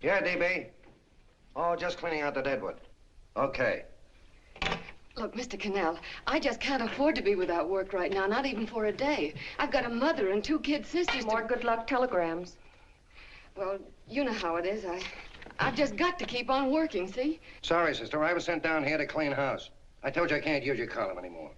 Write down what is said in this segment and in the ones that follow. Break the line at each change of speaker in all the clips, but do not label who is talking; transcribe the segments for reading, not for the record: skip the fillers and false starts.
Yeah, DB? Oh, just cleaning out the deadwood. Okay.
Look, Mr. Cannell, I just can't afford to be without work right now, not even for a day. I've got a mother and 2 kid sisters.
More good luck telegrams.
Well, you know how it is. I've just got to keep on working, see?
Sorry, sister. I was sent down here to clean house. I told you I can't use your column anymore.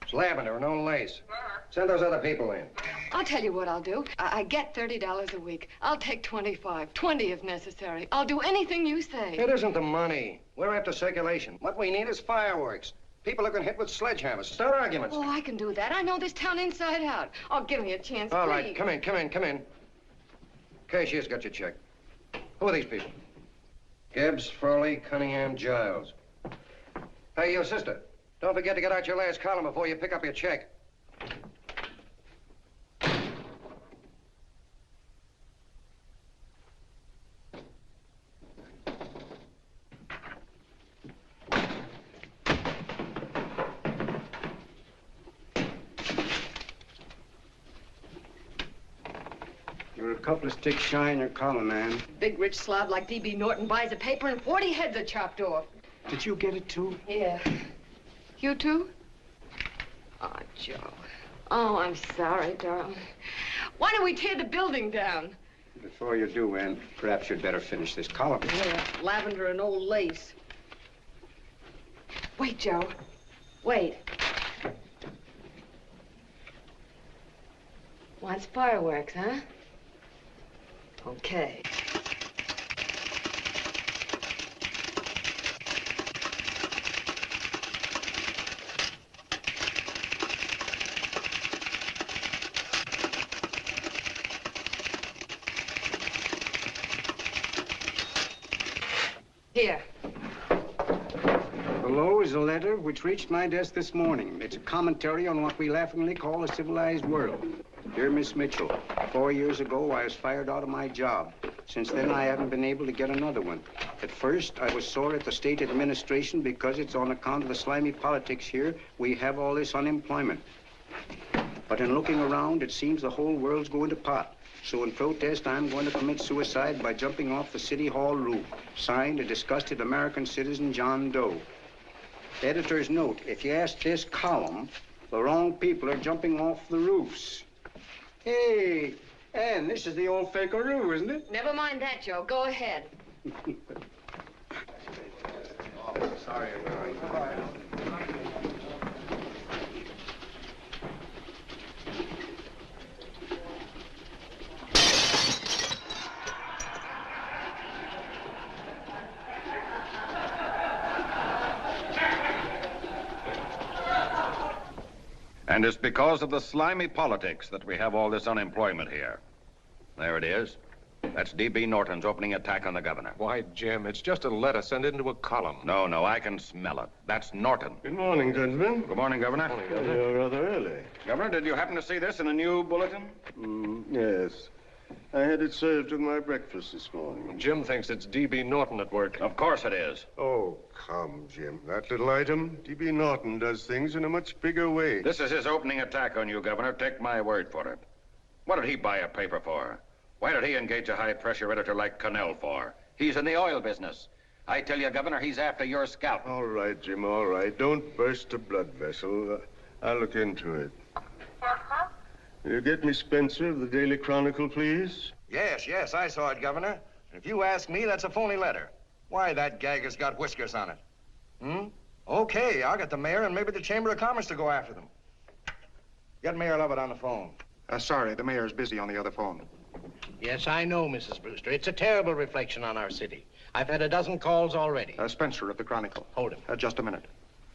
It's lavender and no lace. Send those other people in.
I'll tell you what I'll do. I get $30 a week. I'll take 25, 20 if necessary. I'll do anything you say.
It isn't the money. We're after circulation. What we need is fireworks. People are going to hit with sledgehammers. Start arguments.
Oh, I can do that. I know this town inside out. Oh, give me a chance,
All
please.
right, come in. Cashier's got your check. Who are these people? Gibbs, Furley, Cunningham, Giles. Hey, you sister. Don't forget to get out your last column before you pick up your check.
You're a couple of sticks shy in your column, man.
Big rich slob like D.B. Norton buys a paper and 40 heads are chopped off.
Did you get it, too?
Yeah. You too? Oh, Joe. Oh, I'm sorry, darling. Why don't we tear the building down?
Before you do, Ann, perhaps you'd better finish this column.
Yeah, lavender and old lace. Wait, Joe. Wait. Wants fireworks, huh? Okay. Here.
Below is a letter which reached my desk this morning. It's a commentary on what we laughingly call the civilized world. Dear Miss Mitchell, 4 years ago, I was fired out of my job. Since then, I haven't been able to get another one. At first, I was sore at the state administration because it's on account of the slimy politics here we have all this unemployment. But in looking around, it seems the whole world's going to pot. So in protest, I'm going to commit suicide by jumping off the City Hall roof. Signed, a disgusted American citizen, John Doe. Editor's note, if you ask this column, the wrong people are jumping off the roofs. Hey, Ann, this is the old fakeroo, isn't it?
Never mind that, Joe. Go ahead.
Sorry,
And it's because of the slimy politics that we have all this unemployment here. There it is. That's D.B. Norton's opening attack on the governor.
Why, Jim, it's just a letter sent into a column.
No, I can smell it. That's Norton.
Good morning, gentlemen.
Good morning, Governor.
Morning,
You're rather early.
Governor, did you happen to see this in a new bulletin?
Yes. I had it served with my breakfast this morning.
Jim thinks it's D.B. Norton at work.
Of course it is.
Oh, come, Jim. That little item, D.B. Norton does things in a much bigger way.
This is his opening attack on you, Governor. Take my word for it. What did he buy a paper for? Why did he engage a high-pressure editor like Cannell for? He's in the oil business. I tell you, Governor, he's after your scalp.
All right, Jim, all right. Don't burst a blood vessel. I'll look into it. Will you get me Spencer of the Daily Chronicle, please?
Yes, I saw it, Governor. If you ask me, that's a phony letter. Why, that gag has got whiskers on it. Okay, I'll get the mayor and maybe the Chamber of Commerce to go after them. Get Mayor Lovett on the phone.
Sorry, the mayor's busy on the other phone.
Yes, I know, Mrs. Brewster. It's a terrible reflection on our city. I've had a dozen calls already.
Spencer of the Chronicle.
Hold him.
Just a minute.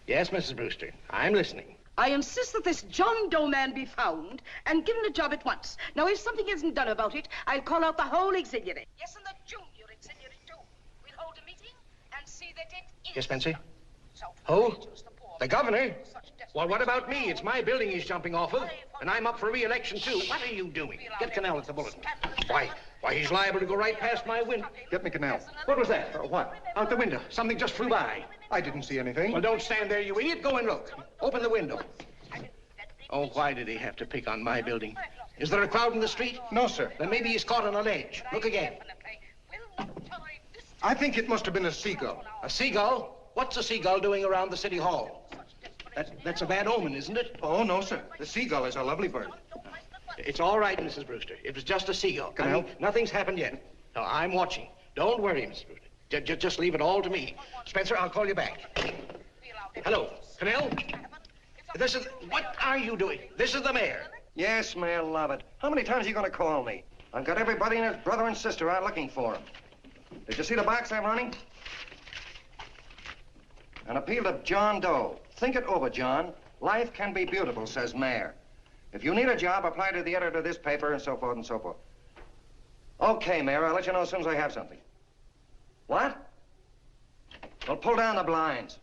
Yes, Mrs. Brewster. I'm listening.
I insist that this John Doe man be found and given a job at once. Now, if something isn't done about it, I'll call out the whole auxiliary. Yes, and the junior auxiliary, too. We'll hold a meeting and see that it is.
Yes, Spencer? Who? The governor? Well, what about me? It's my building he's jumping off of, and I'm up for re-election, too. What are you doing? Get Cannell at the bulletin. Why, he's liable to go right past my window.
Get me Cannell.
What was that?
What?
Out the window. Something just flew by.
I didn't see anything.
Well, don't stand there, you idiot. Go and look. Open the window. Oh, why did he have to pick on my building? Is there a crowd in the street?
No, sir.
Then maybe he's caught on a ledge. Look again.
I think it must have been a seagull.
A seagull? What's a seagull doing around the city hall? That's a bad omen, isn't it?
Oh, no, sir. The seagull is a lovely bird.
It's all right, Mrs. Brewster. It was just a seagull.
Can I help?
Nothing's happened yet. No, I'm watching. Don't worry, Mrs. Brewster. Just leave it all to me. Spencer, I'll call you back. Hello, Canal? What are you doing? This is the mayor.
Yes, Mayor Lovett. How many times are you going to call me? I've got everybody and his brother and sister out looking for him. Did you see the box I'm running? An appeal to John Doe. Think it over, John. Life can be beautiful, says Mayor. If you need a job, apply to the editor of this paper and so forth and so forth. Okay, Mayor, I'll let you know as soon as I have something. What? Well, pull down the blinds.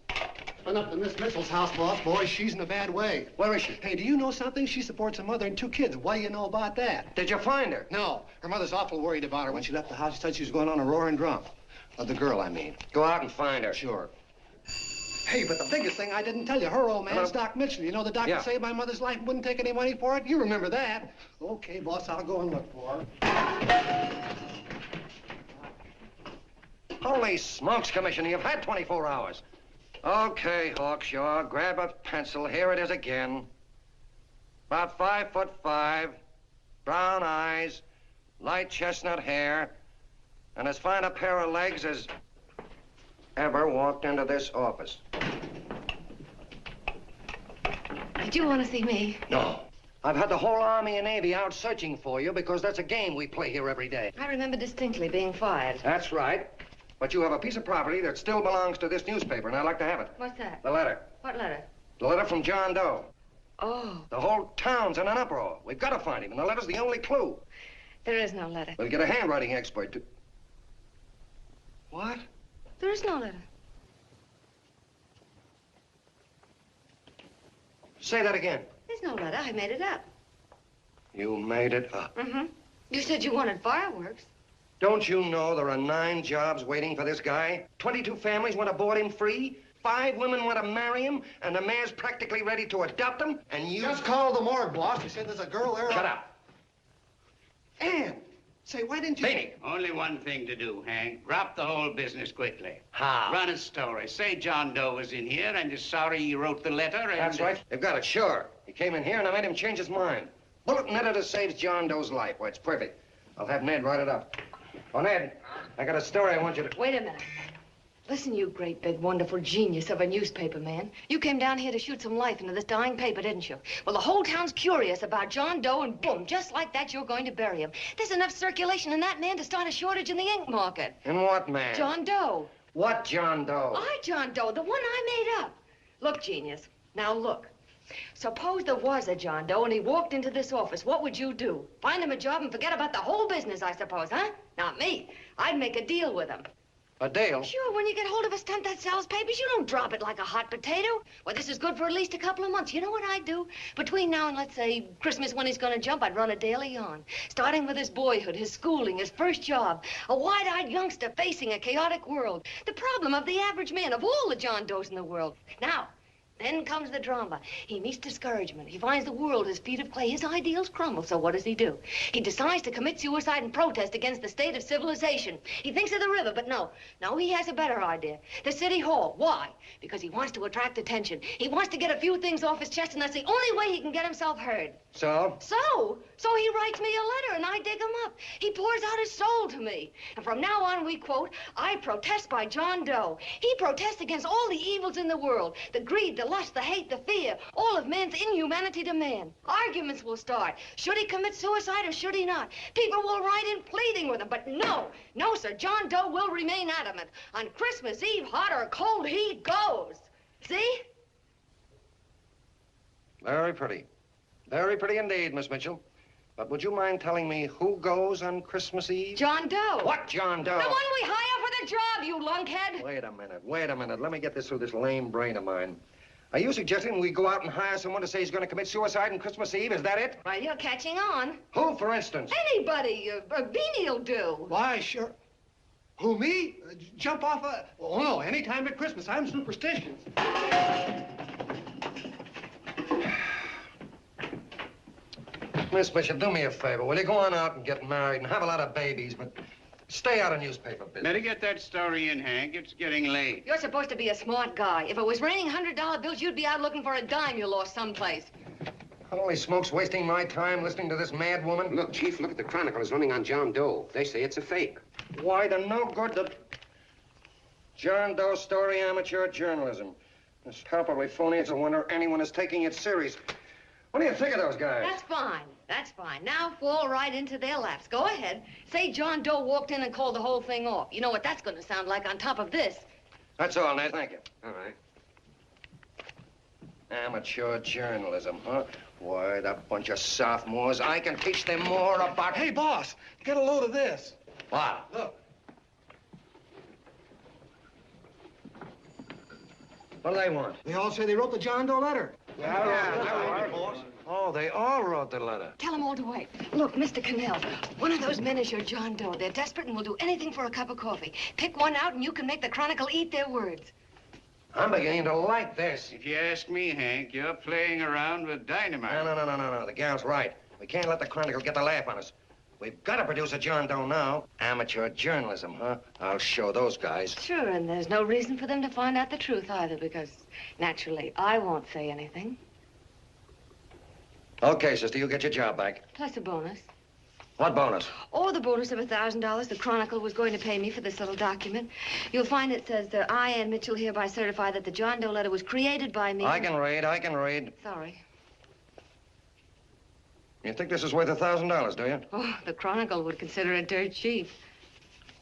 Went up to Miss Mitchell's house, boss. Boy, she's in a bad way.
Where is she?
Hey, do you know something? She supports a mother and 2 kids. What do you know about that?
Did you find her?
No. Her mother's awful worried about her. When she left the house, she said she was going on a roaring drunk. The girl, I mean.
Go out and find her.
Sure. Hey, but the biggest thing I didn't tell you, her old man's
Hello?
Doc Mitchell. You know the doctor saved my mother's life and wouldn't take any money for it? You remember that. Okay, boss, I'll go and look for her.
Holy smokes, Commissioner, you've had 24 hours. Okay, Hawkshaw, grab a pencil. Here it is again. About 5'5", brown eyes, light chestnut hair, and as fine a pair of legs as ever walked into this office.
Did you want to see me?
No. I've had the whole Army and Navy out searching for you because that's a game we play here every day.
I remember distinctly being fired.
That's right. But you have a piece of property that still belongs to this newspaper, and I'd like to have it.
What's that?
The letter.
What letter?
The letter from John Doe.
Oh,
The whole town's in an uproar. We've got to find him, and the letter's the only clue.
there is no letter.
We'll get a handwriting expert to... What?
There is no letter.
Say that again.
There's no letter. I made it up.
You made it up.
Mm-hmm. You said you wanted fireworks.
Don't you know there are 9 jobs waiting for this guy? 22 families want to board him free. 5 women want to marry him, and the mayor's practically ready to adopt him, and you...
Just call the morgue, boss. He said there's a girl there.
Shut up.
Ann, say, why didn't you...
Laney.
Only one thing to do, Hank. Drop the whole business quickly.
How?
Run a story. Say John Doe was in here and is sorry he wrote the letter and...
That's right. They've got it, sure. He came in here, and I made him change his mind. Bulletin editor saves John Doe's life. Why, it's perfect. I'll have Ned write it up. Oh, Ned, I got a story I want you to...
Wait a minute. Listen, you great, big, wonderful genius of a newspaper man. You came down here to shoot some life into this dying paper, didn't you? Well, the whole town's curious about John Doe, and boom, just like that, you're going to bury him. There's enough circulation in that man to start a shortage in the ink market.
In what man?
John Doe.
What John Doe?
John Doe, the one I made up. Look, genius, now look. Suppose there was a John Doe and he walked into this office. What would you do? Find him a job and forget about the whole business, I suppose, huh? Not me. I'd make a deal with him.
A deal?
Sure, when you get hold of a stunt that sells papers, you don't drop it like a hot potato. Well, this is good for at least a couple of months. You know what I'd do? Between now and, let's say, Christmas when he's gonna jump, I'd run a daily on. Starting with his boyhood, his schooling, his first job. A wide-eyed youngster facing a chaotic world. The problem of the average man, of all the John Does in the world. Now, then comes the drama. He meets discouragement. He finds the world his feet of clay. His ideals crumble. So what does he do? He decides to commit suicide and protest against the state of civilization. He thinks of the river, but no, he has a better idea. The city hall. Why? Because he wants to attract attention. He wants to get a few things off his chest, and that's the only way he can get himself heard.
So?
So he writes me a letter, and I dig him up. He pours out his soul to me. And from now on, we quote, I protest by John Doe. He protests against all the evils in the world. The greed, the lust, the hate, the fear. All of man's inhumanity to man. Arguments will start. Should he commit suicide or should he not? People will write in pleading with him. But no, sir, John Doe will remain adamant. On Christmas Eve, hot or cold, he goes. See?
Very pretty. Very pretty indeed, Miss Mitchell. But would you mind telling me who goes on Christmas Eve?
John Doe.
What John Doe?
The one we hire for the job, you lunkhead.
Wait a minute. Let me get this through this lame brain of mine. Are you suggesting we go out and hire someone to say he's going to commit suicide on Christmas Eve? Is that it?
Well, you're catching on.
Who, for instance?
Anybody. Beanie'll do.
Why, sure. Who, me? Jump off a... Oh, no, any time at Christmas. I'm superstitious.
Miss Bishop, do me a favor. Will you go on out and get married and have a lot of babies, but
Stay out of newspaper business.
Better get that story in, Hank. It's getting late.
You're supposed to be a smart guy. If it was raining $100 bills, you'd be out looking for a dime you lost someplace.
Holy smokes, wasting my time listening to this mad woman.
Look, Chief, look at the Chronicle. It's running on John Doe. They say it's a fake.
Why, the no good, the John Doe story, amateur journalism. It's palpably phony. It's a wonder anyone is taking it serious. What do you think of those guys?
That's fine. That's fine. Now fall right into their laps. Go ahead. Say John Doe walked in and called the whole thing off. You know what that's going to sound like on top of this.
That's all, Ned. Thank you.
All right.
Amateur journalism, huh? Why, that bunch of sophomores, I can teach them more about...
Hey, boss, get a load of this.
What?
Look.
What do they want?
They all say they wrote the John Doe letter.
Oh, they all wrote the letter.
Tell them all to wait. Look, Mr. Cannell, one of those men is your John Doe. They're desperate and will do anything for a cup of coffee. Pick one out and you can make the Chronicle eat their words.
I'm beginning to like this.
If you ask me, Hank, you're playing around with dynamite.
No. The gal's right. We can't let the Chronicle get the laugh on us. We've got to produce a John Doe now. Amateur journalism, huh? I'll show those guys.
Sure, and there's no reason for them to find out the truth either, because naturally, I won't say anything.
Okay, sister, you get your job back.
Plus a bonus.
What bonus?
Oh, the bonus of $1,000 the Chronicle was going to pay me for this little document. You'll find it says, I, Ann Mitchell, hereby certify that the John Doe letter was created by me.
I can read.
Sorry.
You think this is worth $1,000, do you?
Oh, the Chronicle would consider it dirt cheap.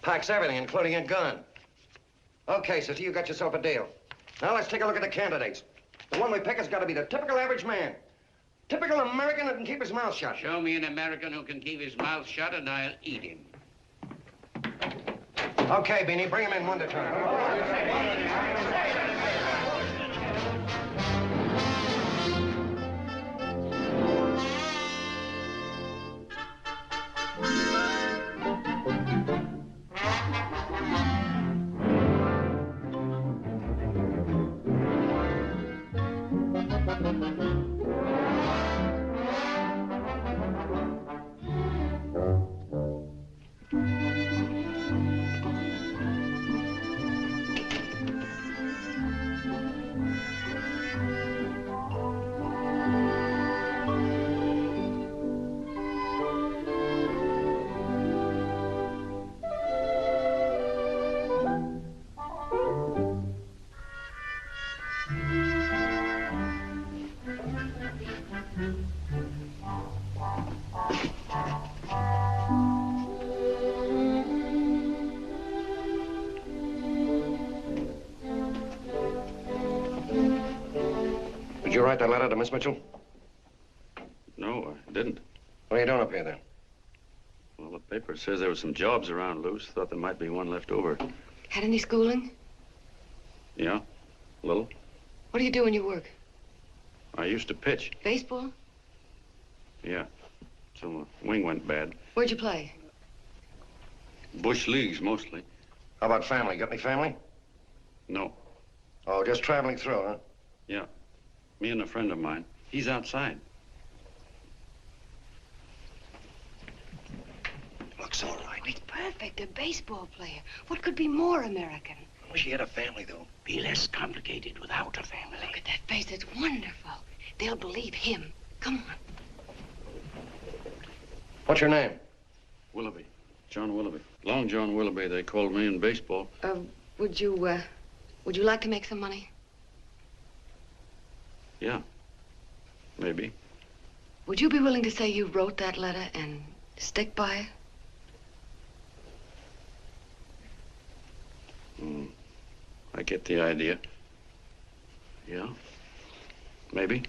Packs everything, including a gun. Okay, sister, you got yourself a deal. Now let's take a look at the candidates. The one we pick has got to be the typical average man. Typical American that can keep his mouth shut.
Show me an American who can keep his mouth shut and I'll eat him.
Okay, Beanie, bring him in one at a time. Did you write that letter to Miss Mitchell?
No, I didn't.
What are you doing up here, then?
Well, the paper says there were some jobs around loose. Thought there might be one left over.
Had any schooling?
Yeah, a little.
What do you do when you work?
I used to pitch.
Baseball?
Yeah, so the wing went bad.
Where'd you play?
Bush leagues, mostly.
How about family? Got any family?
No.
Oh, just traveling through, huh?
Yeah, me and a friend of mine. He's outside.
Looks all right.
It's perfect, a baseball player. What could be more American?
I wish he had a family, though.
Be less complicated without a family.
Look at that face, it's wonderful. They'll believe him. Come on.
What's your name?
Willoughby. John Willoughby. Long John Willoughby, they called me in baseball.
Would you like to make some money?
Yeah, maybe.
Would you be willing to say you wrote that letter and stick by it?
I get the idea. Yeah, maybe.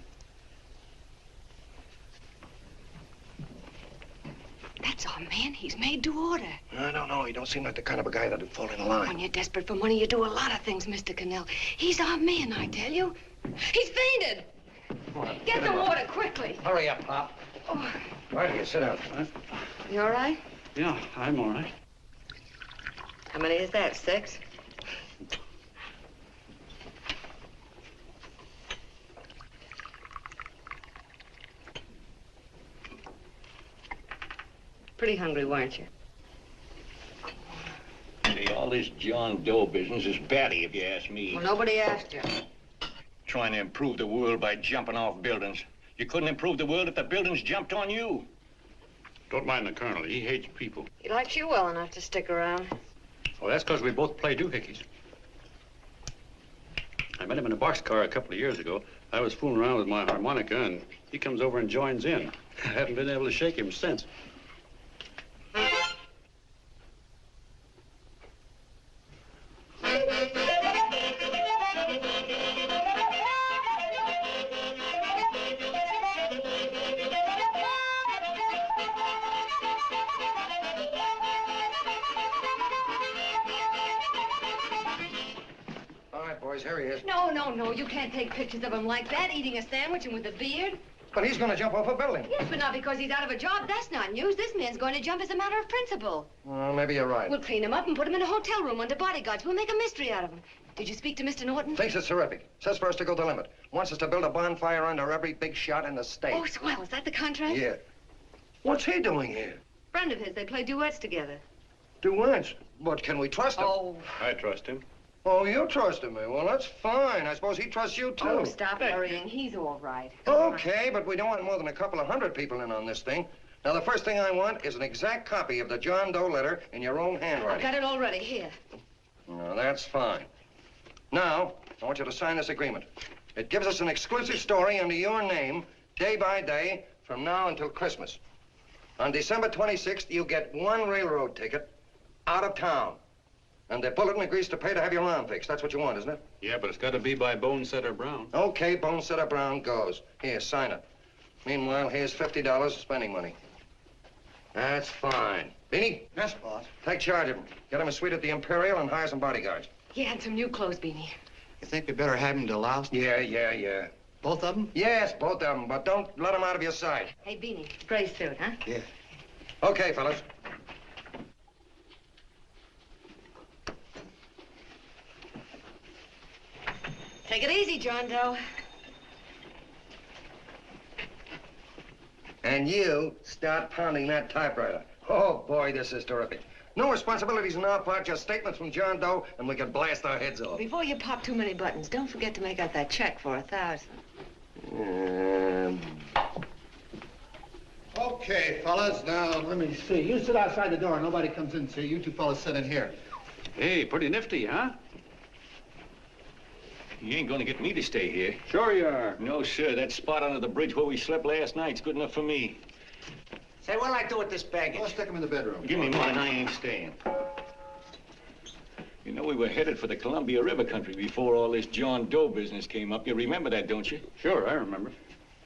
That's our man. He's made to order.
I don't know. He don't seem like the kind of a guy that'd fall in line.
When you're desperate for money, you do a lot of things, Mr. Cannell. He's our man, I tell you. He's fainted. Get the water quickly.
Hurry up, Pop.
Oh.
Right here, sit down.
You all right?
Yeah, I'm all right.
How many is that, 6? Pretty hungry, weren't you?
All this John Doe business is batty, if you ask me.
Well, nobody asked you.
Trying to improve the world by jumping off buildings. You couldn't improve the world if the buildings jumped on you.
Don't mind the colonel. He hates people.
He likes you well enough to stick around.
Well, that's because we both play doohickeys. I met him in a boxcar a couple of years ago. I was fooling around with my harmonica, and he comes over and joins in. I haven't been able to shake him since.
Here he is.
No, you can't take pictures of him like that, eating a sandwich and with a beard.
But he's going to jump off a building.
Yes, but not because he's out of a job. That's not news. This man's going to jump as a matter of principle.
Well, maybe you're right.
We'll clean him up and put him in a hotel room under bodyguards. We'll make a mystery out of him. Did you speak to Mr. Norton?
Thinks it's terrific. Says for us to go the limit. Wants us to build a bonfire under every big shot in the state.
Oh, swell. Is that the contract?
Yeah. What's he doing here?
Friend of his. They play duets together.
Duets? But can we trust him?
Oh.
I trust him.
Oh, you trusted me. Well, that's fine. I suppose he trusts you, too.
Oh, stop worrying. He's all right.
Okay, but we don't want more than a couple of hundred people in on this thing. Now, the first thing I want is an exact copy of the John Doe letter in your own handwriting.
I've got it already. Here.
No, that's fine. Now, I want you to sign this agreement. It gives us an exclusive story under your name, day by day, from now until Christmas. On December 26th, you get one railroad ticket out of town. And the bulletin agrees to pay to have your arm fixed. That's what you want, isn't it?
Yeah, but it's got to be by Bonesetter Brown.
Okay, Bonesetter Brown goes. Here, sign it. Meanwhile, here's $50 spending money. That's fine. Beanie?
Yes, boss.
Take charge of him. Get him a suite at the Imperial and hire some bodyguards.
Yeah, and some new clothes, Beanie.
You think we better have him to louse?
Yeah.
Both of them?
Yes, both of them, but don't let them out of your sight.
Hey, Beanie, gray suit, huh?
Yeah. Okay, fellas.
Take it easy, John Doe.
And you start pounding that typewriter. Oh, boy, this is terrific. No responsibilities on our part, just statements from John Doe, and we can blast our heads off.
Before you pop too many buttons, don't forget to make out that check for $1,000.
Okay, fellas, now, let me see. You sit outside the door. Nobody comes in, see? You two fellas sit in here.
Hey, pretty nifty, huh?
You ain't gonna get me to stay here.
Sure you are.
No, sir. That spot under the bridge where we slept last night's good enough for me.
Say, what'll I do with this baggage?
Well, stick him in the bedroom.
Give me mine. I ain't staying. You know, we were headed for the Columbia River country before all this John Doe business came up. You remember that, don't you?
Sure, I remember.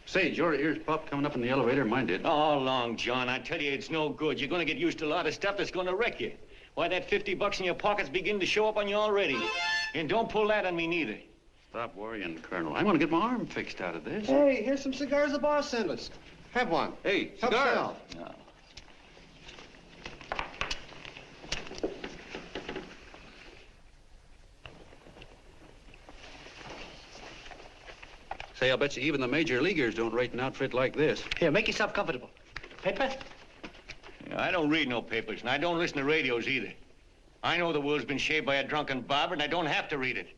Say, your ears popped coming up in the elevator. Mine did.
All along, John. I tell you, it's no good. You're gonna get used to a lot of stuff that's gonna wreck you. Why, that $50 in your pocket's beginning to show up on you already. And don't pull that on me, neither.
Stop worrying, Colonel. I'm gonna get my arm fixed out of this.
Hey, here's some cigars the boss sent us. Have one.
Hey,
Help
cigars.
yourself.
No.
Say, I'll bet you even the major leaguers don't rate an outfit like this.
Here, make yourself comfortable. Paper?
I don't read no papers, and I don't listen to radios either. I know the world's been shaped by a drunken barber, and I don't have to read it.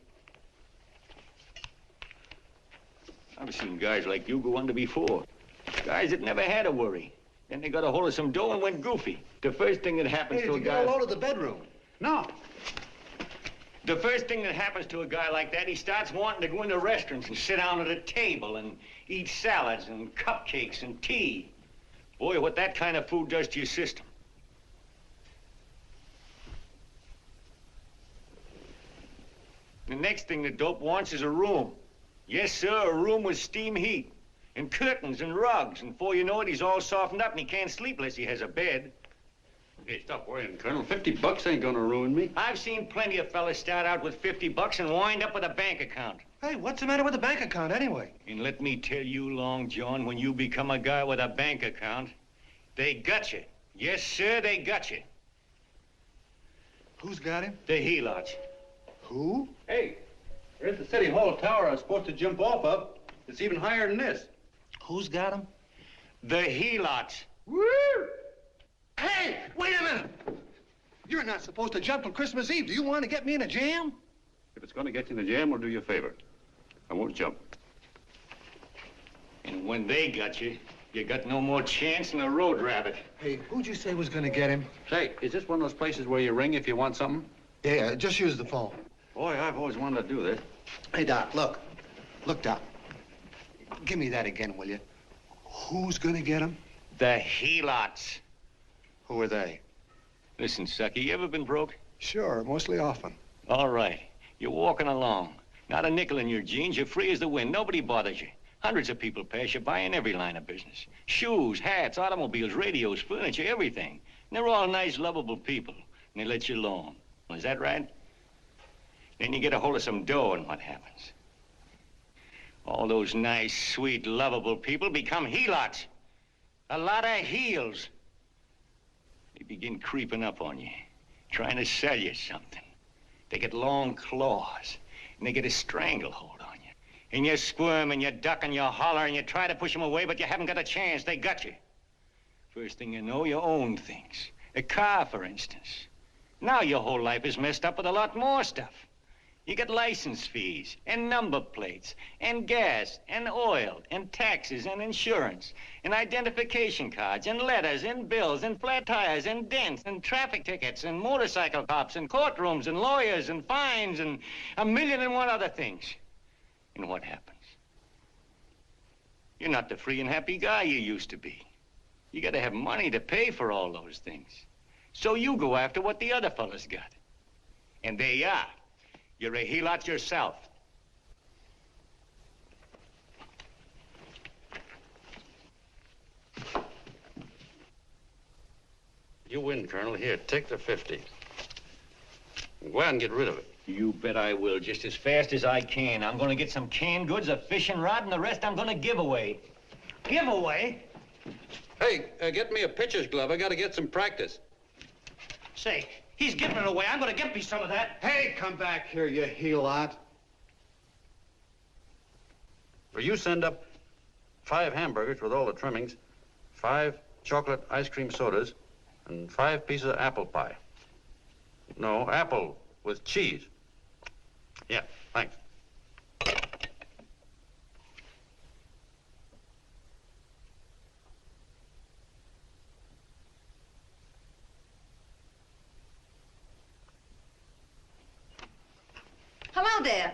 I've seen guys like you go under before. Guys that never had a worry. Then they got a hold of some dough and went goofy. The first thing that happens to a guy...
Get a load of the bedroom.
No.
The first thing that happens to a guy like that, he starts wanting to go into restaurants and sit down at a table and eat salads and cupcakes and tea. Boy, what that kind of food does to your system. The next thing the dope wants is a room. Yes, sir, a room with steam heat and curtains and rugs. And before you know it, he's all softened up and he can't sleep unless he has a bed.
Hey, stop worrying, Colonel. $50 ain't gonna ruin me.
I've seen plenty of fellas start out with $50 and wind up with a bank account.
Hey, what's the matter with the bank account anyway?
And let me tell you, Long John, when you become a guy with a bank account, they got you. Yes, sir, they got you.
Who's got him?
The helots.
Who?
Hey, there's the City Hall tower I was supposed to jump off of. It's even higher than this.
Who's got him?
The helots.
Woo! Hey, wait a minute! You're not supposed to jump till Christmas Eve. Do you want to get me in a jam?
If it's going to get you in the jam, I'll do you a favor. I won't jump.
And when they got you, you got no more chance than a road rabbit.
Hey, who'd you say was gonna get him?
Say, is this one of those places where you ring if you want something?
Yeah, just use the phone.
Boy, I've always wanted to do this.
Hey, Doc, look. Look, Doc. Give me that again, will you? Who's gonna get him?
The helots.
Who are they?
Listen, Sucky, you ever been broke?
Sure, mostly often.
All right. You're walking along. Not a nickel in your jeans. You're free as the wind. Nobody bothers you. Hundreds of people pass you by in every line of business. Shoes, hats, automobiles, radios, furniture, everything. And they're all nice, lovable people. And they let you alone. Is that right? Then you get a hold of some dough, and what happens? All those nice, sweet, lovable people become helots. A lot of heels. They begin creeping up on you, trying to sell you something. They get long claws, and they get a stranglehold on you. And you squirm, and you duck, and you holler, and you try to push them away, but you haven't got a chance. They got you. First thing you know, you own things. A car, for instance. Now your whole life is messed up with a lot more stuff. You get license fees, and number plates, and gas, and oil, and taxes, and insurance, and identification cards, and letters, and bills, and flat tires, and dents, and traffic tickets, and motorcycle cops, and courtrooms, and lawyers, and fines, and 1,000,001 other things. And what happens? You're not the free and happy guy you used to be. You gotta have money to pay for all those things. So you go after what the other fellas got. And there you are. You're a helot yourself.
You win, Colonel. Here, take the 50. Go out and get rid of it.
You bet I will, just as fast as I can. I'm gonna get some canned goods, a fishing rod, and the rest I'm gonna give away. Give away?
Hey, get me a pitcher's glove. I gotta get some practice.
Say, he's giving it away. I'm gonna get me some of that.
Hey, come back here, you helot.
Well, you send up 5 hamburgers with all the trimmings, 5 chocolate ice cream sodas, and 5 pieces of apple pie. No, apple with cheese. Yeah, thanks.
Hello there.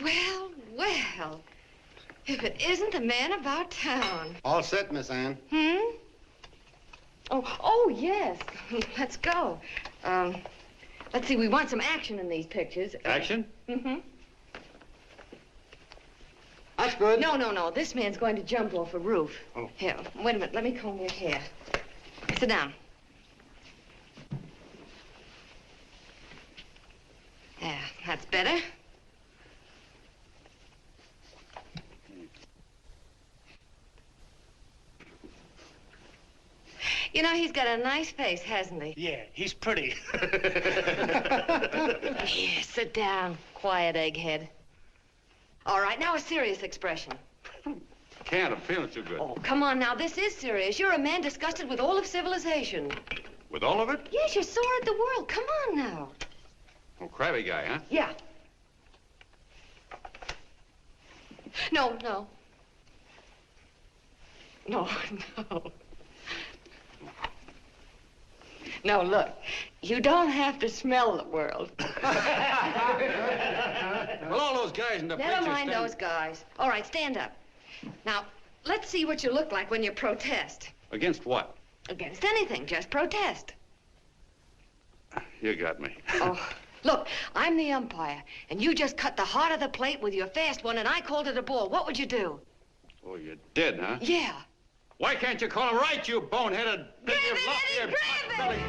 Well, well. If it isn't the man about town.
All set, Miss Ann.
Hmm? Oh, yes. Let's go. Let's see, we want some action in these pictures.
Action?
Mm-hmm.
That's good.
No. This man's going to jump off a roof.
Oh.
Here, wait a minute. Let me comb your hair. Sit down. Yeah, that's better. You know, he's got a nice face, hasn't he?
Yeah, he's pretty.
Here, sit down. Quiet, egghead. All right, now a serious expression.
Can't. I'm feeling too good.
Oh, come on now. This is serious. You're a man disgusted with all of civilization.
With all of it?
Yes, you're sore at the world. Come on now.
Oh, crabby guy, huh?
Yeah. No. No, look. You don't have to smell the world.
Well, all those guys in the
Never mind those guys. All right, stand up. Now, let's see what you look like when you protest.
Against what?
Against anything, just protest.
You got me.
Oh, look, I'm the umpire, and you just cut the heart of the plate with your fast one, and I called it a ball. What would you do?
Oh, you did, huh?
Yeah.
Why can't you call him right, you boneheaded...
Grab it, Eddie, grab it!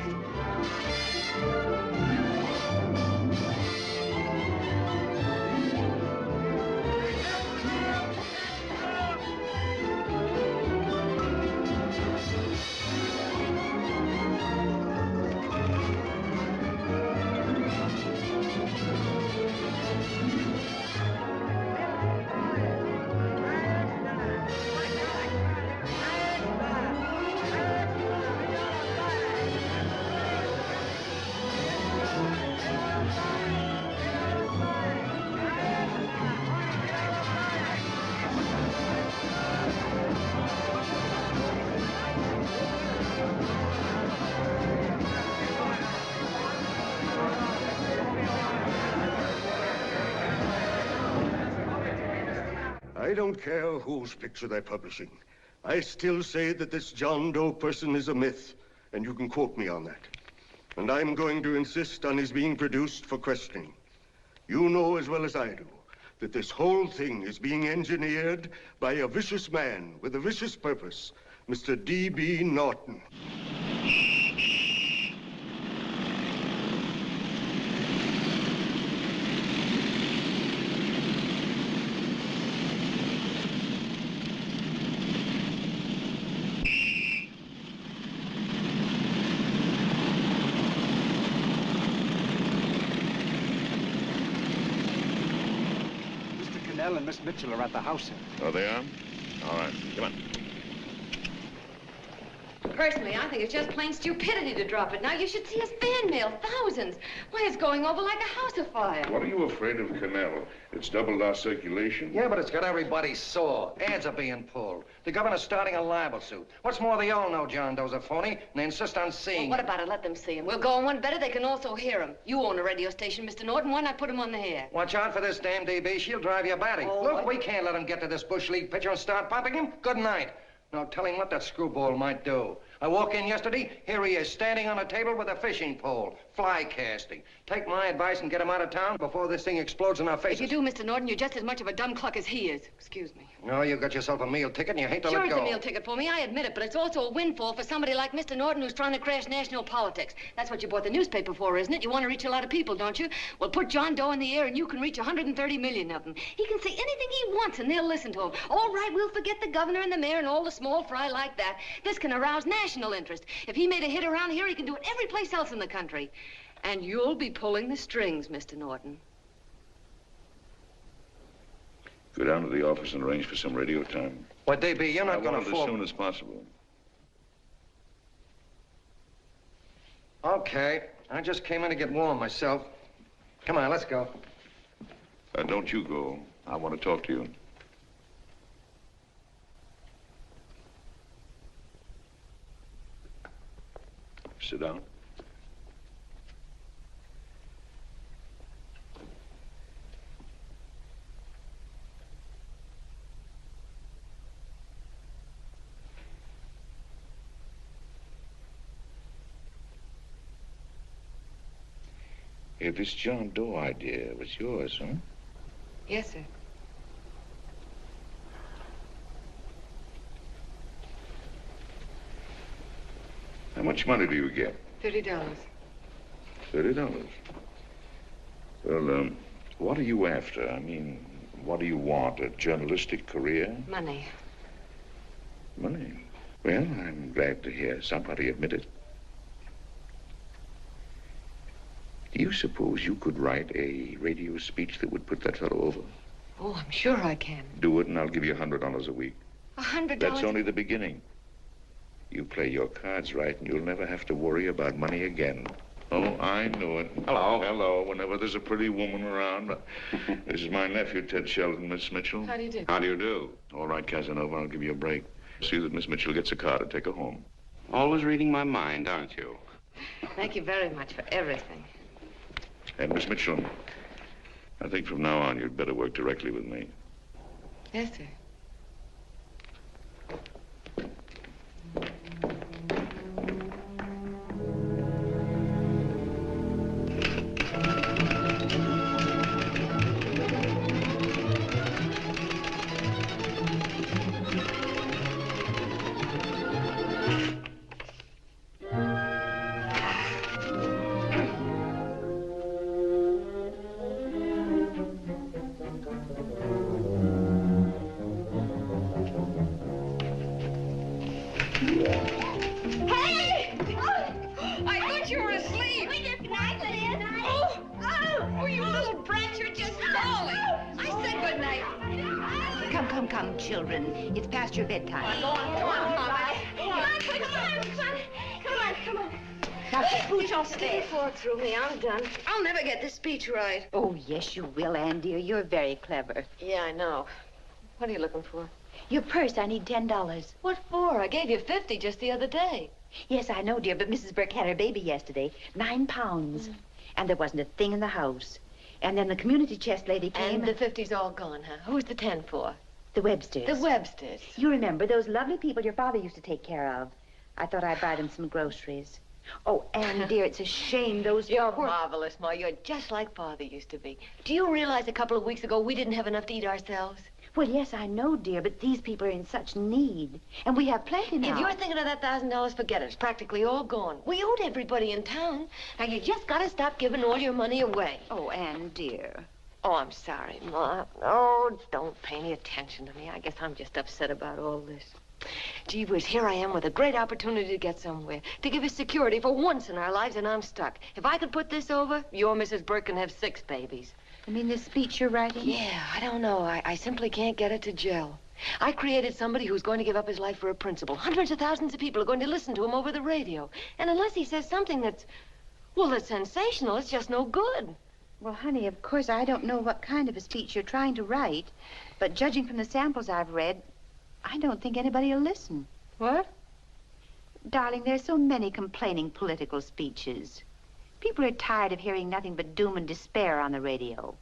I don't care whose picture they're publishing. I still say that this John Doe person is a myth, and you can quote me on that. And I'm going to insist on his being produced for questioning. You know as well as I do that this whole thing is being engineered by a vicious man with a vicious purpose, Mr. D.B. Norton.
And Miss Mitchell are at the house, sir.
Oh, they are? All right, come on.
Personally, I think it's just plain stupidity to drop it. Now, you should see his fan mail, thousands. Why, it's going over like a house afire.
What are you afraid of, Canal? It's doubled our circulation.
Yeah, but it's got everybody sore. Ads are being pulled. The governor's starting a libel suit. What's more, they all know John Doe's a phony, and they insist on seeing
Well, what about it? Let them see him. We'll go on one better. They can also hear him. You own a radio station, Mr. Norton. Why not put him on the air?
Watch out for this damn DB. She'll drive you batty.
Oh,
Look, we can't let him get to this Bush League pitcher and start pumping him. Good night. Now, tell him what that screwball might do. I walk in yesterday, here he is, standing on a table with a fishing pole, fly casting. Take my advice and get him out of town before this thing explodes in our faces.
If you do, Mr. Norton, you're just as much of a dumb cluck as he is. Excuse me.
No, you got yourself a meal ticket and you hate to
Sure,
let go.
it's a meal ticket for me, I admit it, but it's also a windfall for somebody like Mr. Norton who's trying to crash national politics. That's what you bought the newspaper for, isn't it? You want to reach a lot of people, don't you? Well, put John Doe in the air and you can reach 130 million of them. He can say anything he wants and they'll listen to him. All right, we'll forget the governor and the mayor and all the small fry like that. This can arouse national interest. If he made a hit around here, he can do it every place else in the country. And you'll be pulling the strings, Mr. Norton.
Go down to the office and arrange for some radio time.
What, DB, you're not going to
as
fall...
soon as possible.
Okay. I just came in to get warm myself. Come on, let's go.
Don't you go. I want to talk to you. Sit down. Hey, this John Doe idea was yours, huh?
Yes, sir.
How much money do you get?
$30.
$30. Well, what are you after? I mean, what do you want? A journalistic career?
Money.
Money? Well, I'm glad to hear somebody admit it. Do you suppose you could write a radio speech that would put that fellow over?
Oh, I'm sure I can.
Do it, and I'll give you $100 a week.
$100?
That's only the beginning. You play your cards right, and you'll never have to worry about money again. Oh, I know it.
Hello.
Hello. Whenever there's a pretty woman around. This is my nephew, Ted Sheldon, Miss Mitchell.
How do you do?
How do you do?
All right, Casanova, I'll give you a break. See that Miss Mitchell gets a car to take her home.
Always reading my mind, aren't you?
Thank you very much for everything.
And Miss Mitchell, I think from now on you'd better work directly with me.
Yes, sir.
Come, children. It's past your bedtime.
Come on, Mama. Come on.
Now, pooch off
Stay for through me. I'm done. I'll never get this speech right.
Oh, yes, you will, Ann, dear. You're very clever.
Yeah, I know. What are you looking for?
Your purse. I need $10.
What for? I gave you 50 just the other day.
Yes, I know, dear, but Mrs. Burke had her baby yesterday. 9 pounds. And there wasn't a thing in the house. And then the community chest lady came.
And the 50's all gone, huh? Who's the 10 for?
The Websters.
The Websters.
You remember those lovely people your father used to take care of. I thought I'd buy them some groceries. Oh, Anne, dear, it's a shame those
You're marvelous, Ma. You're just like Father used to be. Do you realize a couple of weeks ago we didn't have enough to eat ourselves?
Well, yes, I know, dear, but these people are in such need. And we have plenty now.
If you're thinking of that $1,000, forget it. It's practically all gone. We owed everybody in town. Now, you just gotta stop giving all your money away.
Oh, Anne, dear.
Oh, I'm sorry, Ma. Oh, don't pay any attention to me. I guess I'm just upset about all this. Gee whiz, here I am with a great opportunity to get somewhere, to give us security for once in our lives, and I'm stuck. If I could put this over, your Mrs. Burke can have 6 babies.
You mean this speech you're writing?
Yeah, I don't know. I simply can't get it to gel. I created somebody who's going to give up his life for a principle. Hundreds of thousands of people are going to listen to him over the radio. And unless he says something that's sensational, it's just no good.
Well, honey, of course, I don't know what kind of a speech you're trying to write, but judging from the samples I've read, I don't think anybody will listen.
What?
Darling, there's so many complaining political speeches. People are tired of hearing nothing but doom and despair on the radio.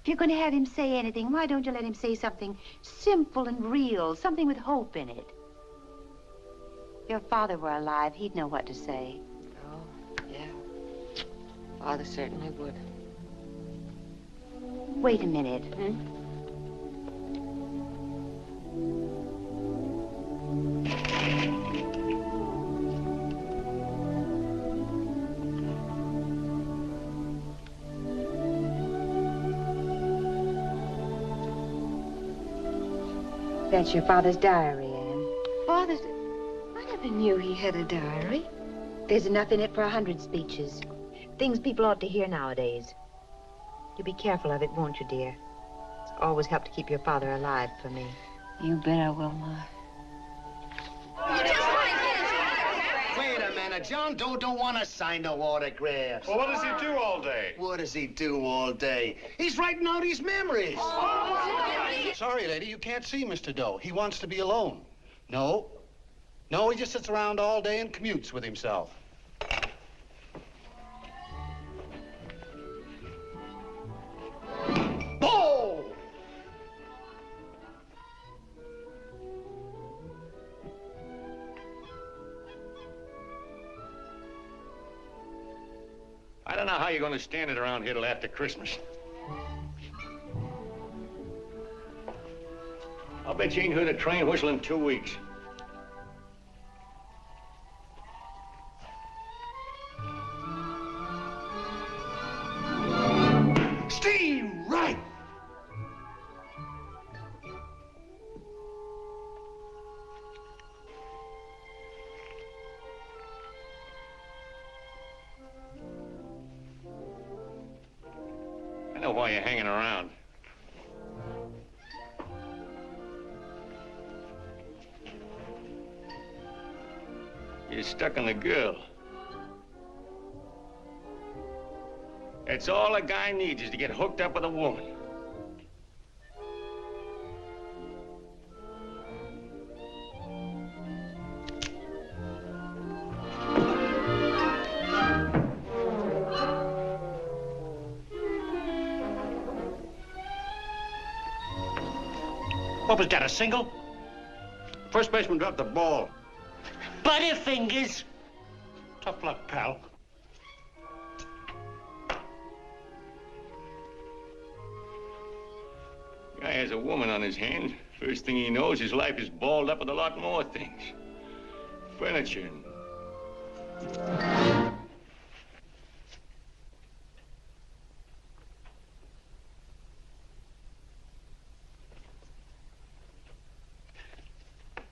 If you're going to have him say anything, why don't you let him say something simple and real, something with hope in it? If your father were alive, he'd know what to say.
Oh, yeah. Father certainly would.
Wait a minute. That's your father's diary, Anne.
Father's... I never knew he had a diary.
There's enough in it for 100 speeches. Things people ought to hear nowadays. You'll be careful of it, won't you, dear? It's always helped to keep your father alive for me.
You bet I will, Ma.
Wait a minute. John Doe don't want to sign no autographs.
Well, what does he do all day?
What does he do all day? He's writing out his memories.
Sorry, lady, you can't see Mr. Doe. He wants to be alone. No, he just sits around all day and commutes with himself. Oh!
I don't know how you're going to stand it around here till after Christmas. I'll bet you ain't heard a train whistle in 2 weeks.
Steve, right!
I know why you're hanging around. You're stuck on the girl. That's all a guy needs, is to get hooked up with a woman.
What was that, a single?
First baseman dropped the ball.
Butterfingers. Tough luck, pal.
Guy has a woman on his hands. First thing he knows, his life is balled up with a lot more things. Furniture and...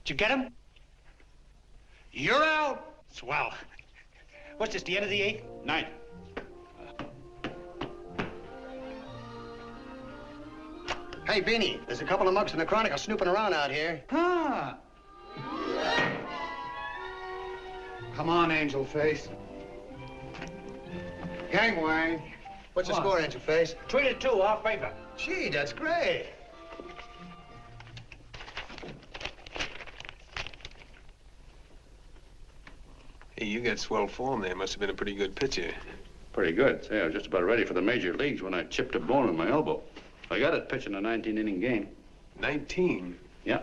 Did you get him? You're out. Swell. What's this, the end of the 8th?
9th.
Hey, Beanie, there's a couple of mugs from the Chronicle snooping around out here.
Ah. Come on, Angel Face.
Gangway. What's the score, Angel Face?
3-2, our favor.
Gee, that's great.
Hey, you got swell form there. Must have been a pretty good pitcher.
Pretty good. Say, I was just about ready for the major leagues when I chipped a bone in my elbow. I got it pitching a 19-inning game.
19?
Yeah.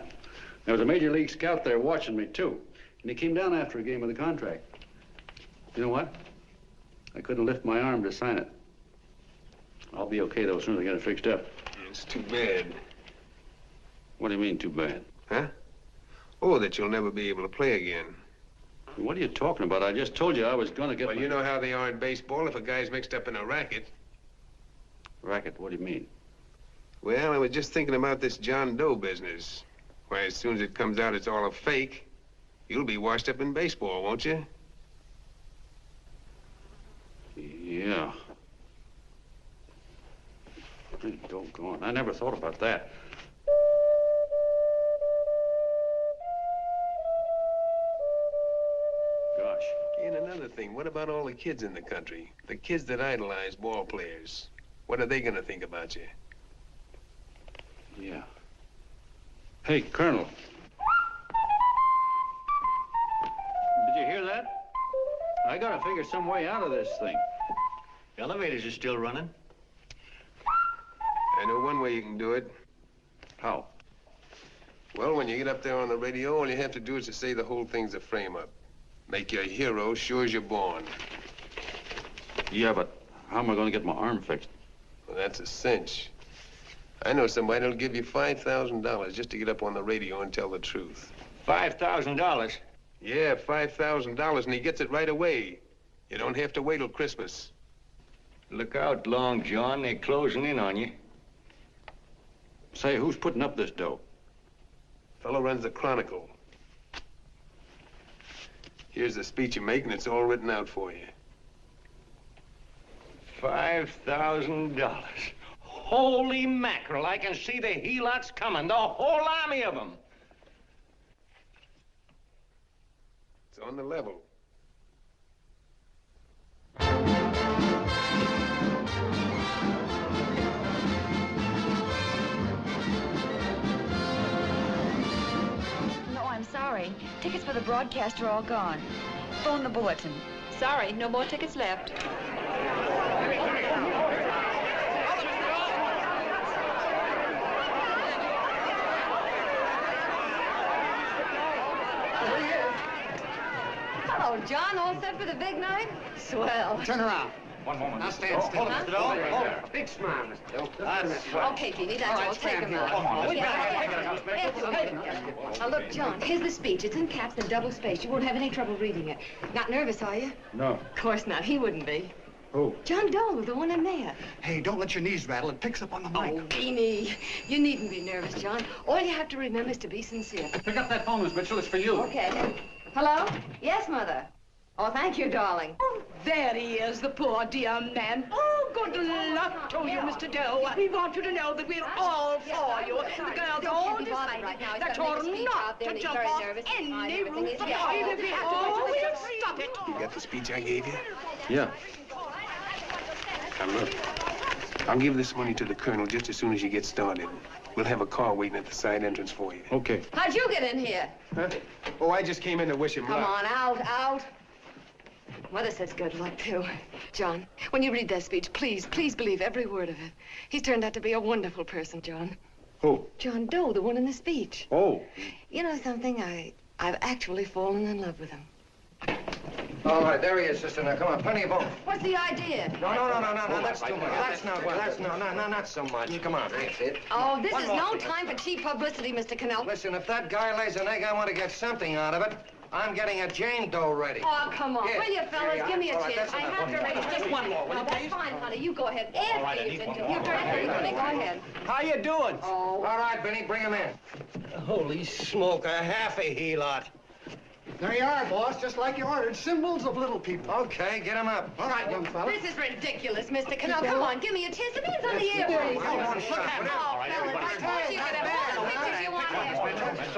There was a major league scout there watching me, too. And he came down after a game of the contract. You know what? I couldn't lift my arm to sign it. I'll be okay, though, as soon as I get it fixed up.
It's too bad.
What do you mean, too bad?
Huh? Oh, that you'll never be able to play again.
What are you talking about? I just told you I was going to get...
Well, you know how they are in baseball if a guy's mixed up in a racket.
Racket? What do you mean?
Well, I was just thinking about this John Doe business. Why, as soon as it comes out it's all a fake, you'll be washed up in baseball, won't you?
Yeah. Hey, doggone. I never thought about that. Gosh.
And another thing, what about all the kids in the country? The kids that idolize ball players. What are they gonna think about you?
Yeah. Hey, Colonel. Did you hear that? I gotta figure some way out of this thing.
Elevators are still running.
I know one way you can do it.
How?
Well, when you get up there on the radio, all you have to do is to say the whole thing's a frame-up. Make you a hero sure as you're born.
Yeah, but how am I gonna get my arm fixed?
Well, that's a cinch. I know somebody that'll give you $5,000 just to get up on the radio and tell the truth.
$5,000?
Yeah, $5,000, and he gets it right away. You don't have to wait till Christmas.
Look out, Long John. They're closing in on you.
Say, who's putting up this dough?
Fellow runs the Chronicle. Here's the speech you make, and it's all written out for you.
$5,000. Holy mackerel, I can see the helots coming, the whole army of them.
It's on the level.
No, I'm sorry. Tickets for the broadcast are all gone. Phone the bulletin. Sorry, no more tickets left.
Hello, John. All set for the big night? Swell.
Turn around.
One moment.
Now stand still.
Hold it, Mr. Doe.
Hold it. Big smile, Mr. Doe. That's right.
Okay, Beanie, that's
All right,
all. Take
stand
him
here.
out.
Come on,
Now, look, John, here's the speech. It's in caps and double-spaced. You won't have any trouble reading it. Not nervous, are you?
No.
Of course not. He wouldn't be.
Who?
John Doe, the one in there.
Hey, don't let your knees rattle. It picks up on the mic.
Oh, Beanie, you needn't be nervous, John. All you have to remember is to be sincere.
Pick up that phone, Miss Mitchell. It's for you.
Okay. Hello? Yes, Mother. Oh, thank you, darling.
Oh, there he is, the poor dear man. Oh, good luck to you, Mr. Doe. We want you to know that we're all for you. The girls all decided that you're not to jump off any roof at all. Even if we have to we'll stop it.
You got the speech I gave you?
Yeah.
Now, look. I'll give this money to the colonel just as soon as you get started. We'll have a car waiting at the side entrance for you.
Okay.
How'd you get in here?
Huh? Oh, I just came in to wish him
Come
luck.
on, out. Mother says good luck, too. John, when you read that speech, please believe every word of it. He's turned out to be a wonderful person, John.
Who?
John Doe, the one in the speech.
Oh.
You know something? I've actually fallen in love with him.
All right, there he is, sister. Now, come on, plenty of both.
What's the idea?
No, that's too much. That's not so much. Come on. That's it.
Oh, this is no time for cheap publicity, Mr. Cannell.
Listen, if that guy lays an egg, I want to get something out of it. I'm getting a Jane Doe ready.
Oh, come on.
Here.
Will you, fellas?
Here you
Give me a
are. All right,
chance.
that's
I
enough.
have to raise just one more. No, that's fine, honey. You go ahead. After you finish. You're very funny. Go ahead.
How you doing?
Oh.
All right, Benny, bring him in.
Holy smoke, a half a helot.
There you are, boss, just like you ordered. Symbols of little people.
Okay, get him up.
All right, young fella.
This is ridiculous, Mr. Cannell. Come on, give me a chance. The man's on the air.
Come on,
Look
stop
at
it.
him. Oh, fellas, of course you can have all the pictures you want.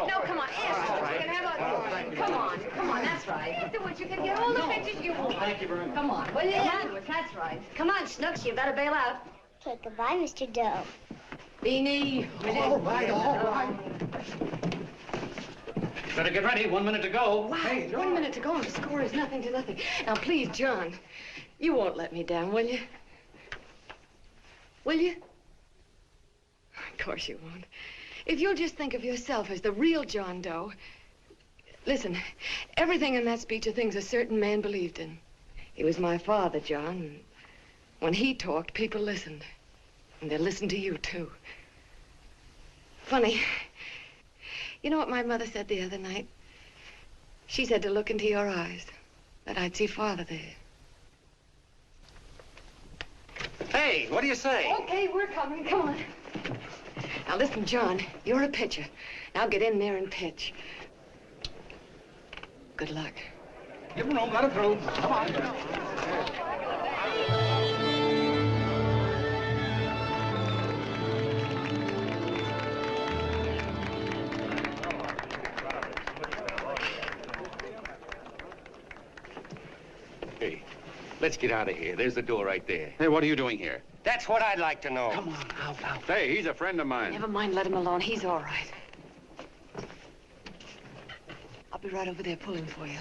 No, come on, ask. You can have a... Come on, that's right. Afterwards, you can get all the pictures you want.
Thank you very much.
Come on, will you? Afterwards, that's right. Come on, Snooks, you better bail out.
Okay, goodbye, Mr. Doe.
Beanie.
All right.
Better get ready. 1 minute to go.
Wow, 1 minute to go and the score is nothing to nothing. Now, please, John, you won't let me down, will you? Will you? Of course you won't. If you'll just think of yourself as the real John Doe. Listen, everything in that speech are things a certain man believed in. He was my father, John. And when he talked, people listened. And they listened to you, too. Funny. You know what my mother said the other night? She said to look into your eyes, that I'd see Father there.
Hey, what do you say?
Okay, we're coming. Come on. Now, listen, John, you're a pitcher. Now get in there and pitch. Good luck.
Give him room, let him through. Come on.
Hey, let's get out of here. There's the door right there.
Hey, what are you doing here?
That's what I'd like to know.
Come on, out.
Hey, he's a friend of mine.
Never mind, let him alone. He's all right. I'll be right over there pulling for you.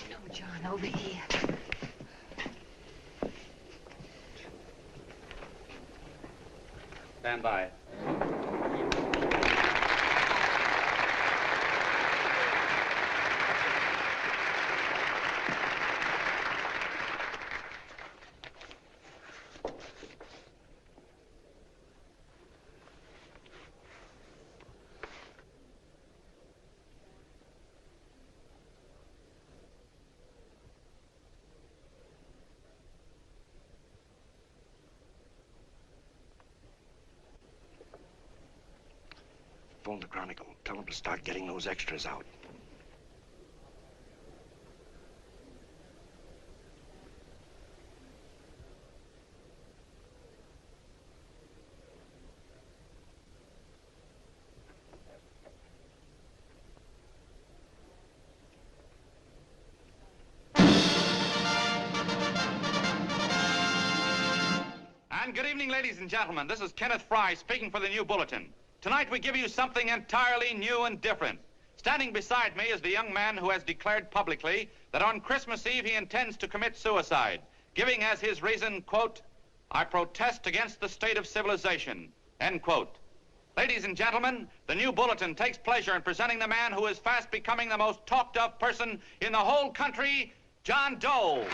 No, John, over here.
Stand by.
Phone the Chronicle. Tell them to start getting those extras out.
And good evening, ladies and gentlemen. This is Kenneth Fry speaking for the New Bulletin. Tonight we give you something entirely new and different. Standing beside me is the young man who has declared publicly that on Christmas Eve he intends to commit suicide, giving as his reason, quote, "I protest against the state of civilization," end quote. Ladies and gentlemen, the New Bulletin takes pleasure in presenting the man who is fast becoming the most talked of person in the whole country, John Doe.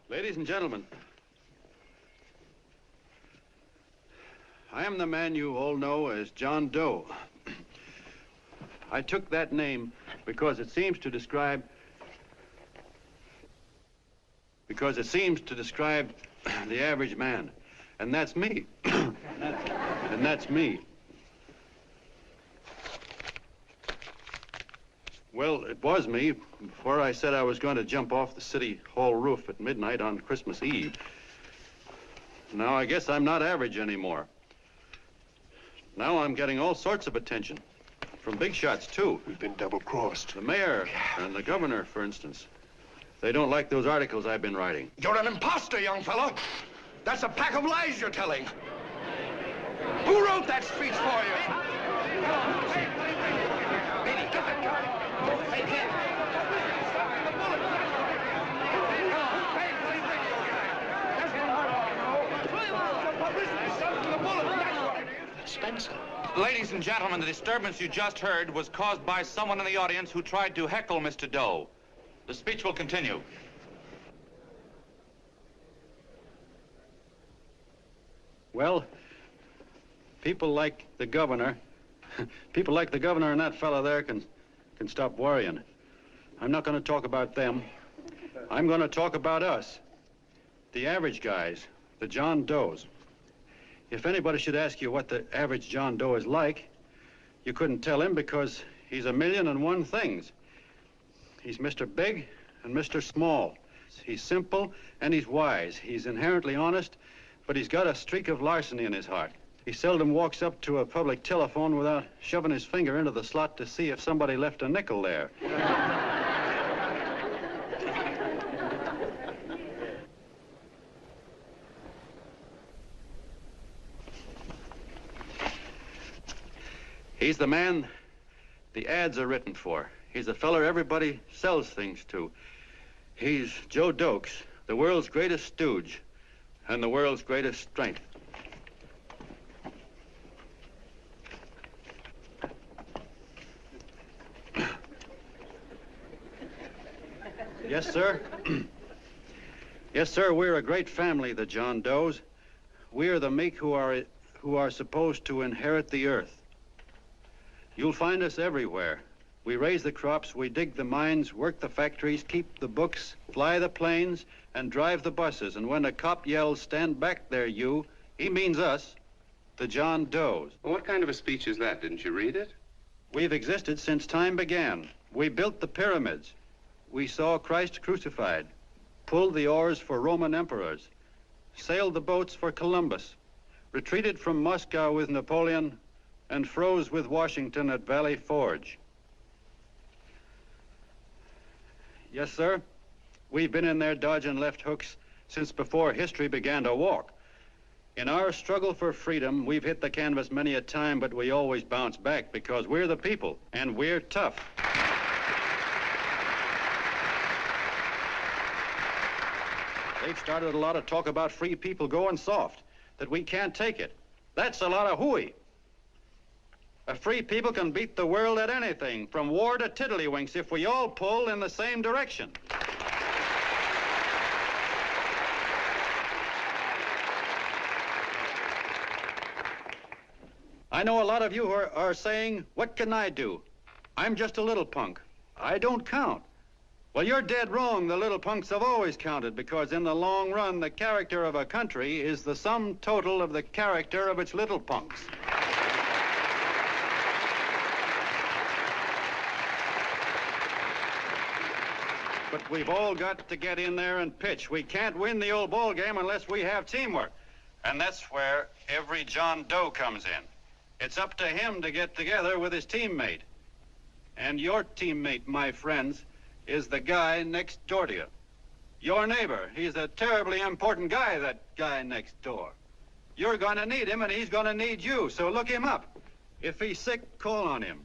Ladies and gentlemen, I am the man you all know as John Doe. I took that name because it seems to describe the average man. And that's me. And that's me. Well, it was me before I said I was going to jump off the City Hall roof at midnight on Christmas Eve. Now, I guess I'm not average anymore. Now I'm getting all sorts of attention. From big shots, too.
We've been double-crossed.
The mayor and the governor, for instance. They don't like those articles I've been writing.
You're an imposter, young fellow. That's a pack of lies you're telling. Who wrote that speech for you? Benny, get that gun. Hey, kid.
Spencer.
Ladies and gentlemen, the disturbance you just heard was caused by someone in the audience who tried to heckle Mr. Doe. The speech will continue. Well, people like the governor and that fellow there can stop worrying. I'm not going to talk about them. I'm going to talk about us, the average guys, the John Does. If anybody should ask you what the average John Doe is like, you couldn't tell him because he's 1,000,001 things. He's Mr. Big and Mr. Small. He's simple and he's wise. He's inherently honest, but he's got a streak of larceny in his heart. He seldom walks up to a public telephone without shoving his finger into the slot to see if somebody left a nickel there. He's the man the ads are written for. He's the feller everybody sells things to. He's Joe Dokes, the world's greatest stooge and the world's greatest strength. Yes, sir. Yes, sir, we're a great family, the John Does. We are the meek who are supposed to inherit the earth. You'll find us everywhere. We raise the crops, we dig the mines, work the factories, keep the books, fly the planes, and drive the buses. And when a cop yells, "Stand back there, you," he means us, the John Does.
Well, what kind of a speech is that? Didn't you read it?
We've existed since time began. We built the pyramids. We saw Christ crucified, pulled the oars for Roman emperors, sailed the boats for Columbus, retreated from Moscow with Napoleon, and froze with Washington at Valley Forge. Yes, sir. We've been in there dodging left hooks since before history began to walk. In our struggle for freedom, we've hit the canvas many a time, but we always bounce back because we're the people, and we're tough. They've started a lot of talk about free people going soft, that we can't take it. That's a lot of hooey. A free people can beat the world at anything, from war to tiddlywinks, if we all pull in the same direction. I know a lot of you are saying, "What can I do? I'm just a little punk. I don't count." Well, you're dead wrong. The little punks have always counted, because in the long run, the character of a country is the sum total of the character of its little punks. But we've all got to get in there and pitch. We can't win the old ball game unless we have teamwork. And that's where every John Doe comes in. It's up to him to get together with his teammate. And your teammate, my friends, is the guy next door to you. Your neighbor. He's a terribly important guy, that guy next door. You're going to need him, and he's going to need you, so look him up. If he's sick, call on him.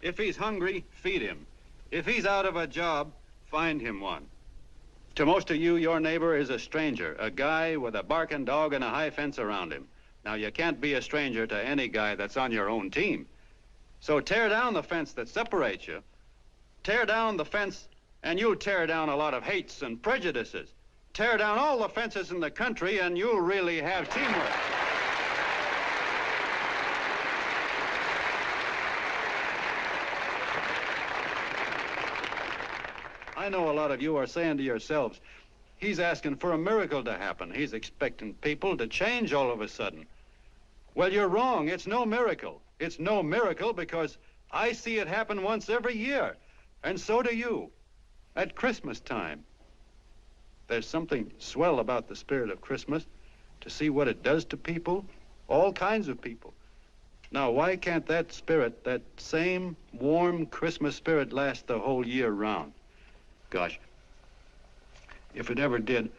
If he's hungry, feed him. If he's out of a job, find him one. To most of you, your neighbor is a stranger, a guy with a barking dog and a high fence around him. Now, you can't be a stranger to any guy that's on your own team. So tear down the fence that separates you. Tear down the fence, and you'll tear down a lot of hates and prejudices. Tear down all the fences in the country, and you'll really have teamwork. I know a lot of you are saying to yourselves, "He's asking for a miracle to happen. He's expecting people to change all of a sudden." Well, you're wrong. It's no miracle. It's no miracle because I see it happen once every year, and so do you, at Christmas time. There's something swell about the spirit of Christmas, to see what it does to people, all kinds of people. Now, why can't that spirit, that same warm Christmas spirit, last the whole year round? Gosh, if it ever did,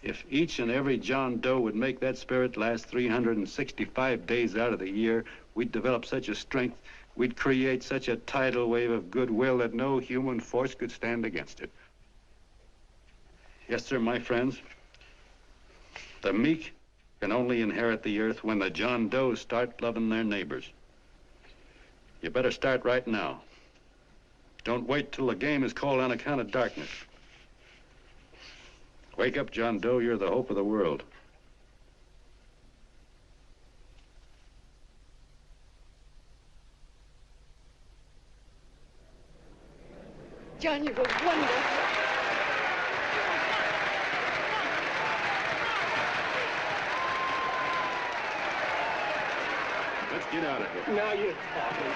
if each and every John Doe would make that spirit last 365 days out of the year, we'd develop such a strength, we'd create such a tidal wave of goodwill that no human force could stand against it. Yes, sir, my friends, the meek can only inherit the earth when the John Does start loving their neighbors. You better start right now. Don't wait till the game is called on account of darkness. Wake up, John Doe. You're the hope of the world.
John, you were wonderful.
Let's get out of here.
Now you're talking.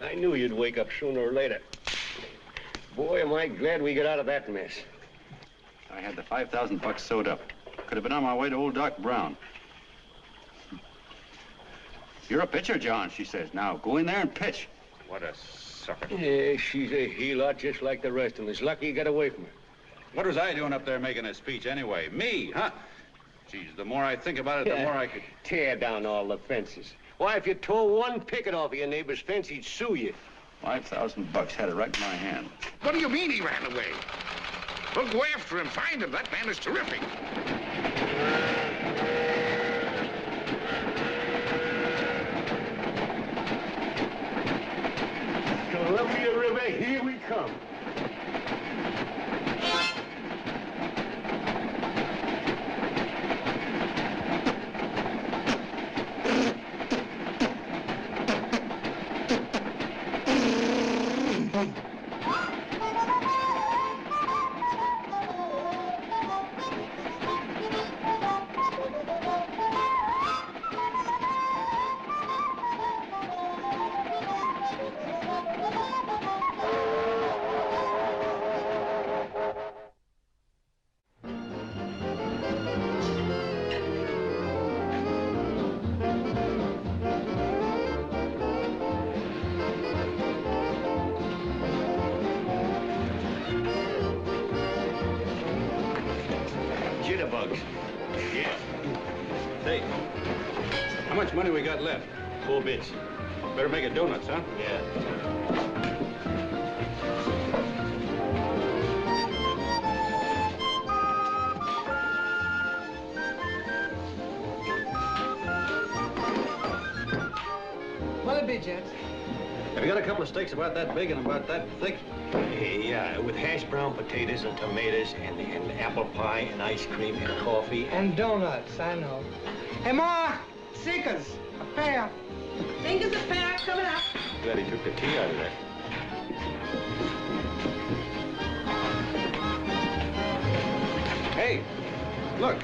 I knew you'd wake up sooner or later. Boy, am I glad we got out of that mess.
I had the $5,000 sewed up. Could have been on my way to old Doc Brown. You're a pitcher, John, she says. Now, go in there and pitch.
What a sucker.
Yeah, she's a heel-out just like the rest of them. It's lucky you got away from her.
What was I doing up there making a speech anyway? Me, huh? Geez, the more I think about it, the more I could...
Tear down all the fences. Why, if you tore one picket off of your neighbor's fence, he'd sue you.
$5,000 had it right in my hand.
What do you mean he ran away? Well, go after him, find him. That man is terrific.
Columbia River, here we come. Jitterbugs. Yeah.
Say, how much money we got left?
4 bits.
Better make it donuts, huh?
Yeah.
What'll it be, gents?
Have you got a couple of steaks about that big and about that thick?
Yeah, with hash brown potatoes and tomatoes and apple pie and ice cream and coffee.
And donuts, I know. Hey, Ma! Seekers, a pair.
Fingers a pair, coming up.
Glad he took the tea out of that.
Hey, look.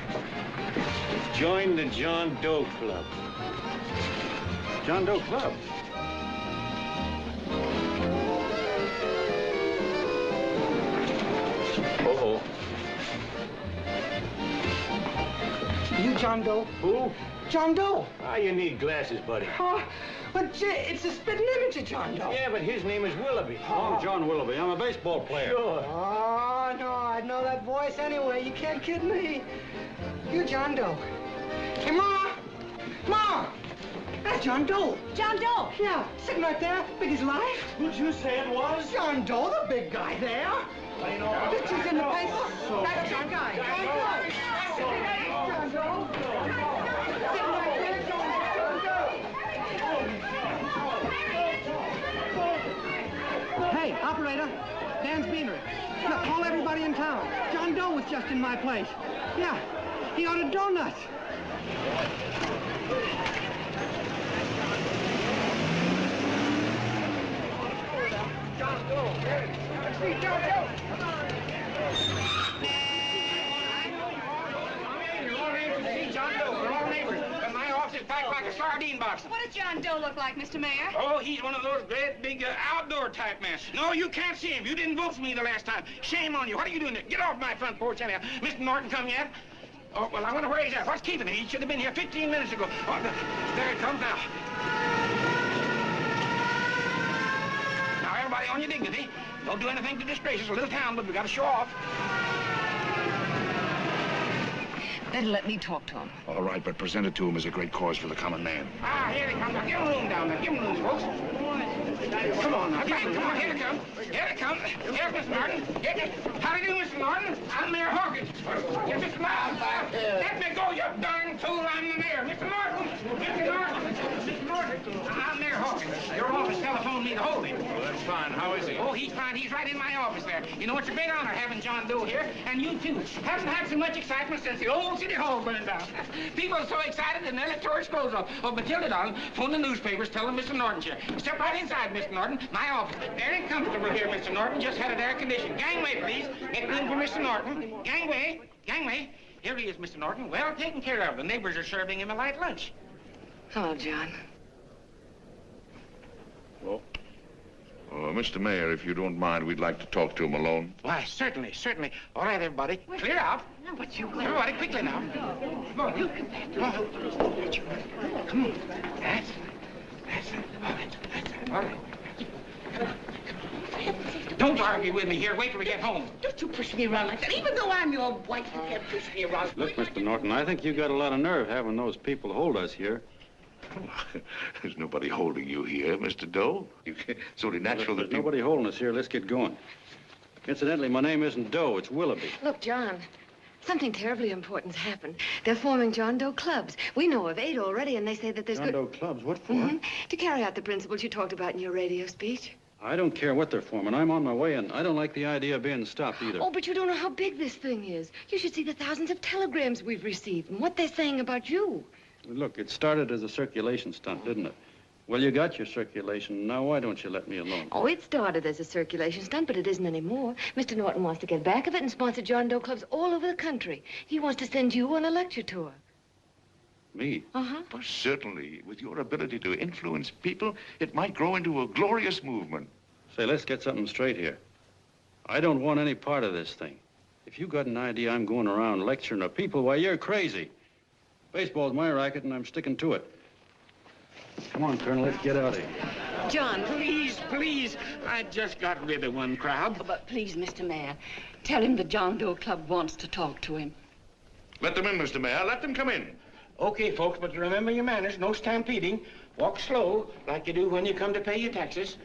Join the John Doe Club.
John Doe Club.
Uh-oh.
You John Doe?
Who?
John Doe.
Ah, you need glasses, buddy.
Oh, but gee, it's a spitting image of John Doe.
Yeah, but his name is Willoughby.
Oh, I'm John Willoughby. I'm a baseball player.
Sure.
Oh, no, I'd know that voice anyway. You can't kid me. You John Doe. Hey, Ma! Ma! That's John Doe.
John Doe.
Yeah, sitting right there, big as life.
Who'd you say it was?
John Doe, the big guy there.
I know.
Pictures in the paper. That's John guy. John Doe. John Doe. Sitting right there, John Doe. Hey, operator. Dan's Beanery. Look, call everybody in town. John Doe was just in my place. Yeah, he ordered donuts. John Doe. Let's see John Doe.
John Doe, we're all neighbors. And my office is packed like a sardine box.
What does John Doe look like, Mr. Mayor?
Oh, he's one of those great big outdoor type men. No, you can't see him. You didn't vote for me the last time. Shame on you. What are you doing there? Get off my front porch anyhow. Mr. Norton come yet? Oh, well, I wonder where he's at. What's keeping him? He should have been here 15 minutes ago. Oh, there he comes now. Now, everybody on your dignity. Don't do anything to disgrace us. A little town, but we got to show off.
Better let me talk to him.
All right, but present it to him as a great cause for the common man.
Ah, here he comes. Now, give him room down there. Give him room, folks. Come on now. Come on. Here he comes. Here he comes. Here's Mr. Norton. How do you do, Mr. Norton? I'm Mayor Hawkins. Here's Mr. Norton. Let me go, you darn fool. I'm the mayor. Mr. Norton. Mr. Norton. Mr. Norton. I'm Mayor Hawkins. Your office telephoned me to hold him.
Well, that's fine. How is he?
Oh, he's fine. He's right in my office there. You know, it's a great honor having John Doe here, and you too. Haven't had so much excitement since the old City Hall burned down. People are so excited and nearly tore his clothes off. Oh, Matilda, darling, phone the newspapers, tell them Mr. Norton's here. Step right inside, Mr. Norton. My office. Very comfortable here, Mr. Norton. Just had it air conditioned. Gangway, please. Make room for Mr. Norton. Gangway. Gangway. Here he is, Mr. Norton. Well taken care of. The neighbors are serving him a light lunch.
Hello, John.
Well, Mr. Mayor, if you don't mind, we'd like to talk to him alone.
Why, certainly, certainly. All right, everybody. Clear out. Everybody, quickly now. Come on. Come on. Come on. That's right. All right. Don't argue with me here. Wait till we get home.
Don't you push me around like that. Even though I'm your wife, you can't push me around.
Look, Mr. Norton, I think you got a lot of nerve having those people hold us here.
There's nobody holding you here, Mr. Doe. It's only natural that
There's nobody holding us here. Let's get going. Incidentally, my name isn't Doe, it's Willoughby.
Look, John, something terribly important's happened. They're forming John Doe clubs. We know of 8 already, and they say that there's
John Doe clubs? What for?
To carry out the principles you talked about in your radio speech.
I don't care what they're forming. I'm on my way, and I don't like the idea of being stopped either.
Oh, but you don't know how big this thing is. You should see the thousands of telegrams we've received and what they're saying about you.
Look, it started as a circulation stunt, didn't it? Well, you got your circulation. Now, why don't you let me alone?
Oh, it started as a circulation stunt, but it isn't anymore. Mr. Norton wants to get back of it and sponsor John Doe clubs all over the country. He wants to send you on a lecture tour.
Me?
Uh-huh.
Well, certainly, with your ability to influence people, it might grow into a glorious movement.
Say, let's get something straight here. I don't want any part of this thing. If you got an idea I'm going around lecturing the people, why, you're crazy. Baseball's my racket, and I'm sticking to it. Come on, Colonel, let's get out of here.
John, please. I just got rid of one crowd.
Oh, but please, Mr. Mayor, tell him the John Doe Club wants to talk to him.
Let them in, Mr. Mayor. Let them come in.
Okay, folks, but remember your manners. No stampeding. Walk slow, like you do when you come to pay your taxes.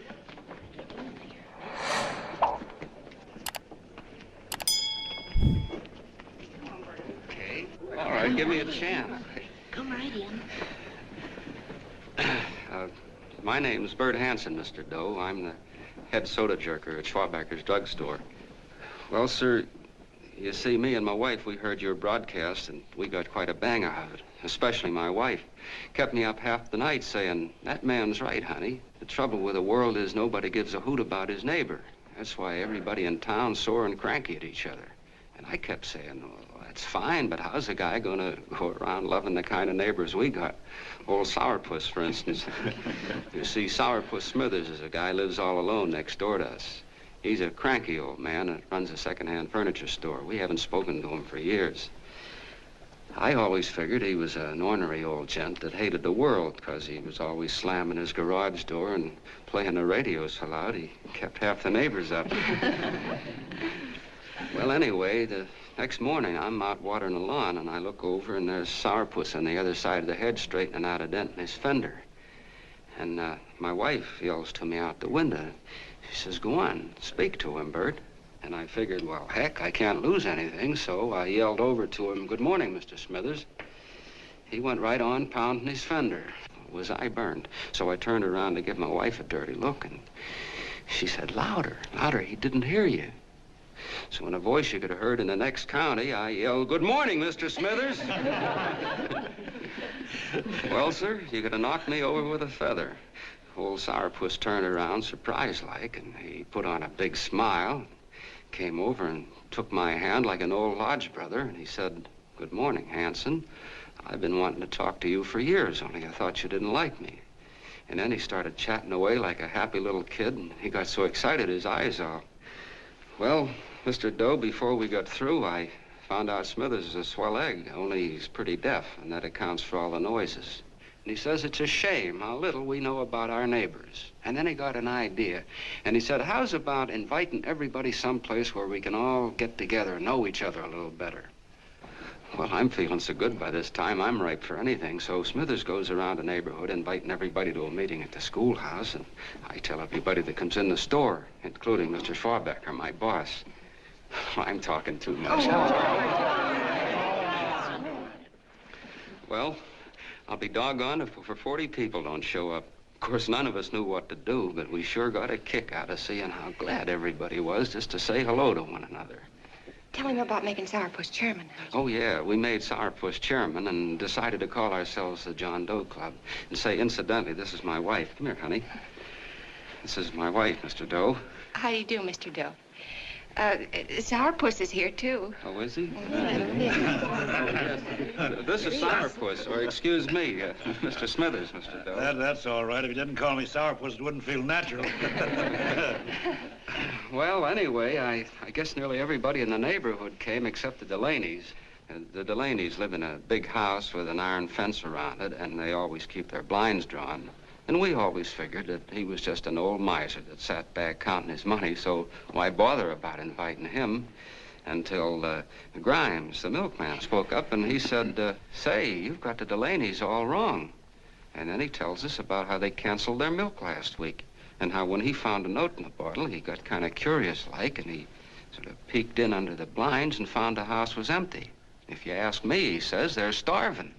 Okay. All right, give me a chance.
Come right in.
My name's Bert Hansen, Mr. Doe. I'm the head soda jerker at Schwabacker's drugstore. Well, sir, you see, me and my wife, we heard your broadcast, and we got quite a bang out of it. Especially my wife. Kept me up half the night saying, that man's right, honey. The trouble with the world is nobody gives a hoot about his neighbor. That's why everybody in town's sore and cranky at each other. And I kept saying, well, that's fine, but how's a guy gonna go around loving the kind of neighbors we got? Old Sourpuss, for instance. You see, Sourpuss Smithers is a guy who lives all alone next door to us. He's a cranky old man that runs a second-hand furniture store. We haven't spoken to him for years. I always figured he was an ornery old gent that hated the world because he was always slamming his garage door and playing the radio so loud he kept half the neighbors up. Well, anyway, the next morning I'm out watering the lawn and I look over and there's Sourpuss on the other side of the hedge straightening out a dent in his fender. And my wife yells to me out the window. She says, go on, speak to him, Bert. And I figured, well, heck, I can't lose anything, so I yelled over to him, good morning, Mr. Smithers. He went right on pounding his fender. Was I burned? So I turned around to give my wife a dirty look, and she said, louder, louder, he didn't hear you. So in a voice you could have heard in the next county, I yelled, good morning, Mr. Smithers. Well, sir, you could have knocked me over with a feather. Old Sourpuss turned around, surprised-like, and he put on a big smile, came over and took my hand like an old lodge brother, and he said, good morning, Hanson. I've been wanting to talk to you for years, only I thought you didn't like me. And then he started chatting away like a happy little kid, and he got so excited his eyes all... Well, Mr. Doe, before we got through, I found out Smithers is a swell egg, only he's pretty deaf, and that accounts for all the noises. And he says it's a shame how little we know about our neighbors. And then he got an idea. And he said, how's about inviting everybody someplace where we can all get together and know each other a little better? Well, I'm feeling so good by this time, I'm ripe for anything. So Smithers goes around the neighborhood inviting everybody to a meeting at the schoolhouse. And I tell everybody that comes in the store, including Mr. Schwabacker, my boss. I'm talking too much. Well, I'll be doggone if over 40 people don't show up. Of course, none of us knew what to do, but we sure got a kick out of seeing how glad everybody was just to say hello to one another.
Tell him about making Sourpuss chairman.
Oh, yeah, we made Sourpuss chairman and decided to call ourselves the John Doe Club. And say, incidentally, this is my wife. Come here, honey. This is my wife, Mr. Doe.
How do you do, Mr. Doe? Sourpuss is here, too.
Oh, is he? This is Sourpuss, or excuse me, Mr. Smithers, Mr. Doe.
That's all right. If you didn't call me Sourpuss, it wouldn't feel natural.
Well, anyway, I guess nearly everybody in the neighborhood came except the Delaney's. The Delaney's live in a big house with an iron fence around it, and they always keep their blinds drawn. And we always figured that he was just an old miser that sat back counting his money, so why bother about inviting him? Until Grimes, the milkman, spoke up and he said, say, you've got the Delaney's all wrong. And then he tells us about how they canceled their milk last week and how when he found a note in the bottle, he got kind of curious-like and he sort of peeked in under the blinds and found the house was empty. If you ask me, he says, they're starving.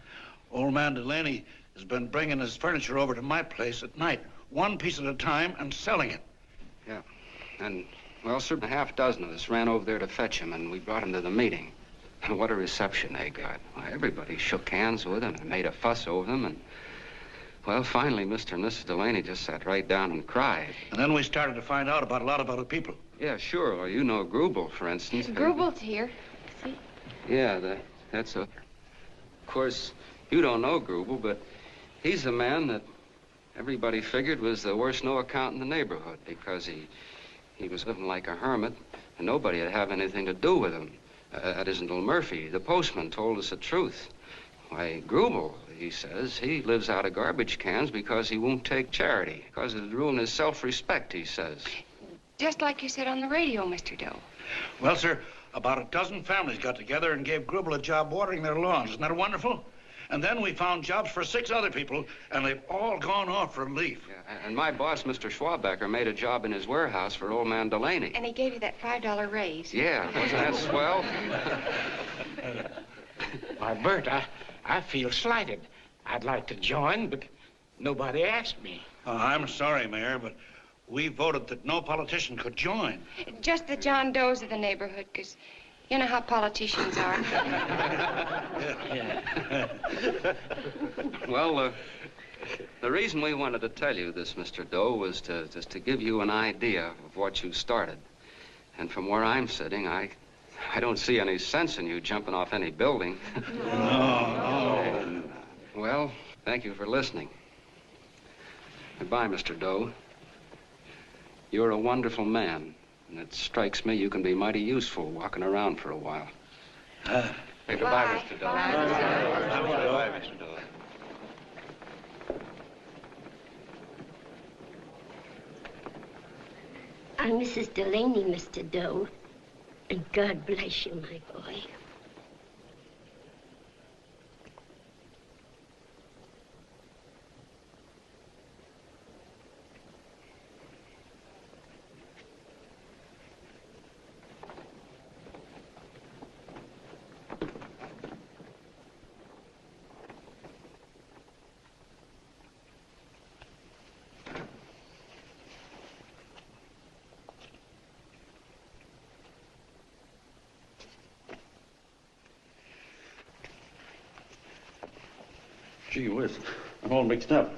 Old man Delaney has been bringing his furniture over to my place at night, one piece at a time, and selling it.
Yeah. And, well, sir, a half dozen of us ran over there to fetch him, and we brought him to the meeting. And what a reception they got. Why, everybody shook hands with him and made a fuss over them, and, well, finally, Mr. and Mrs. Delaney just sat right down and cried.
And then we started to find out about a lot of other people.
Yeah, sure. Well, you know Grubel, for instance.
Grubel's here. See?
Yeah, that's a... Of course, you don't know Grubel, but he's a man that everybody figured was the worst no-account in the neighborhood because he was living like a hermit and nobody would have anything to do with him. That isn't Little Murphy. The postman told us the truth. Why, Grubel, he says, he lives out of garbage cans because he won't take charity, because it'd ruin his self-respect, he says.
Just like you said on the radio, Mr. Doe.
Well, sir, about a dozen families got together and gave Grubel a job watering their lawns. Isn't that wonderful? And then we found jobs for 6 other people, and they've all gone off for relief.
Yeah, and my boss, Mr. Schwabecker, made a job in his warehouse for old man Delaney.
And he gave you that $5 raise.
Yeah, wasn't that swell?
Why, Bert, I feel slighted. I'd like to join, but nobody asked me.
I'm sorry, Mayor, but we voted that no politician could join.
Just the John Does of the neighborhood, because you know how politicians are.
Well, the reason we wanted to tell you this, Mr. Doe, was just to give you an idea of what you started. And from where I'm sitting, I don't see any sense in you jumping off any building. No. Well, thank you for listening. Goodbye, Mr. Doe. You're a wonderful man, and it strikes me you can be mighty useful walking around for a while. Hey, goodbye, Mr. Doe.
Goodbye, Mr. Doe.
I'm Mrs. Delaney, Mr. Doe. And God bless you, my boy.
Gee whiz, I'm all mixed up.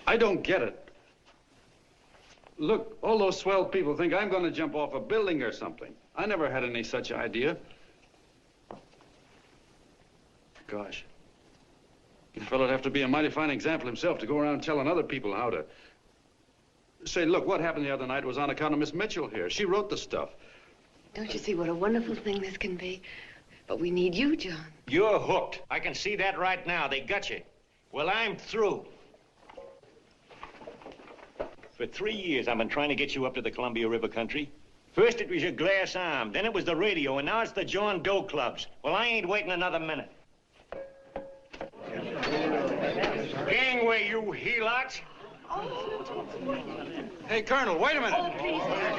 I don't get it. Look, all those swell people think I'm going to jump off a building or something. I never had any such idea. Gosh. The fellow'd have to be a mighty fine example himself to go around telling other people how to... Say, look, what happened the other night was on account of Miss Mitchell here. She wrote the stuff.
Don't you see what a wonderful thing this can be? But we need you, John.
You're hooked. I can see that right now. They got you. Well, I'm through. For 3 years, I've been trying to get you up to the Columbia River country. First, it was your glass arm. Then it was the radio. And now it's the John Doe clubs. Well, I ain't waiting another minute. Gangway, you helots.
Hey, Colonel, wait a minute.
Oh, please.
Hey,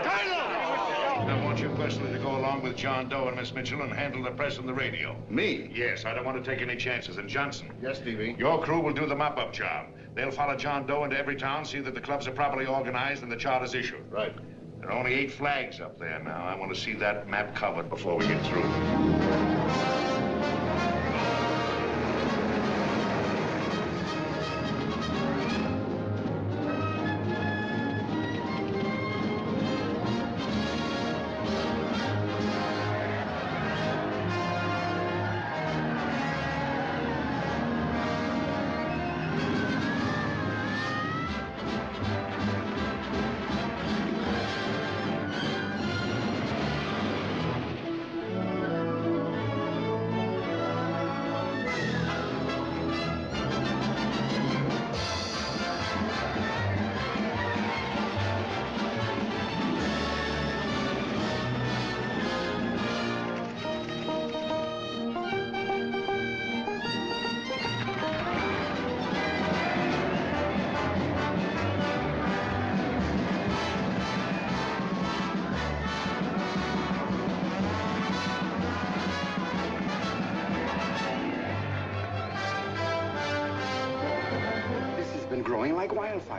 Colonel!
I want you personally to go along with John Doe and Miss Mitchell and handle the press and the radio.
Me?
Yes, I don't want to take any chances. And Johnson.
Yes, Stevie?
Your crew will do the mop-up job. They'll follow John Doe into every town, see that the clubs are properly organized and the charters issued.
Right.
There are only 8 flags up there now. I want to see that map covered before we get through.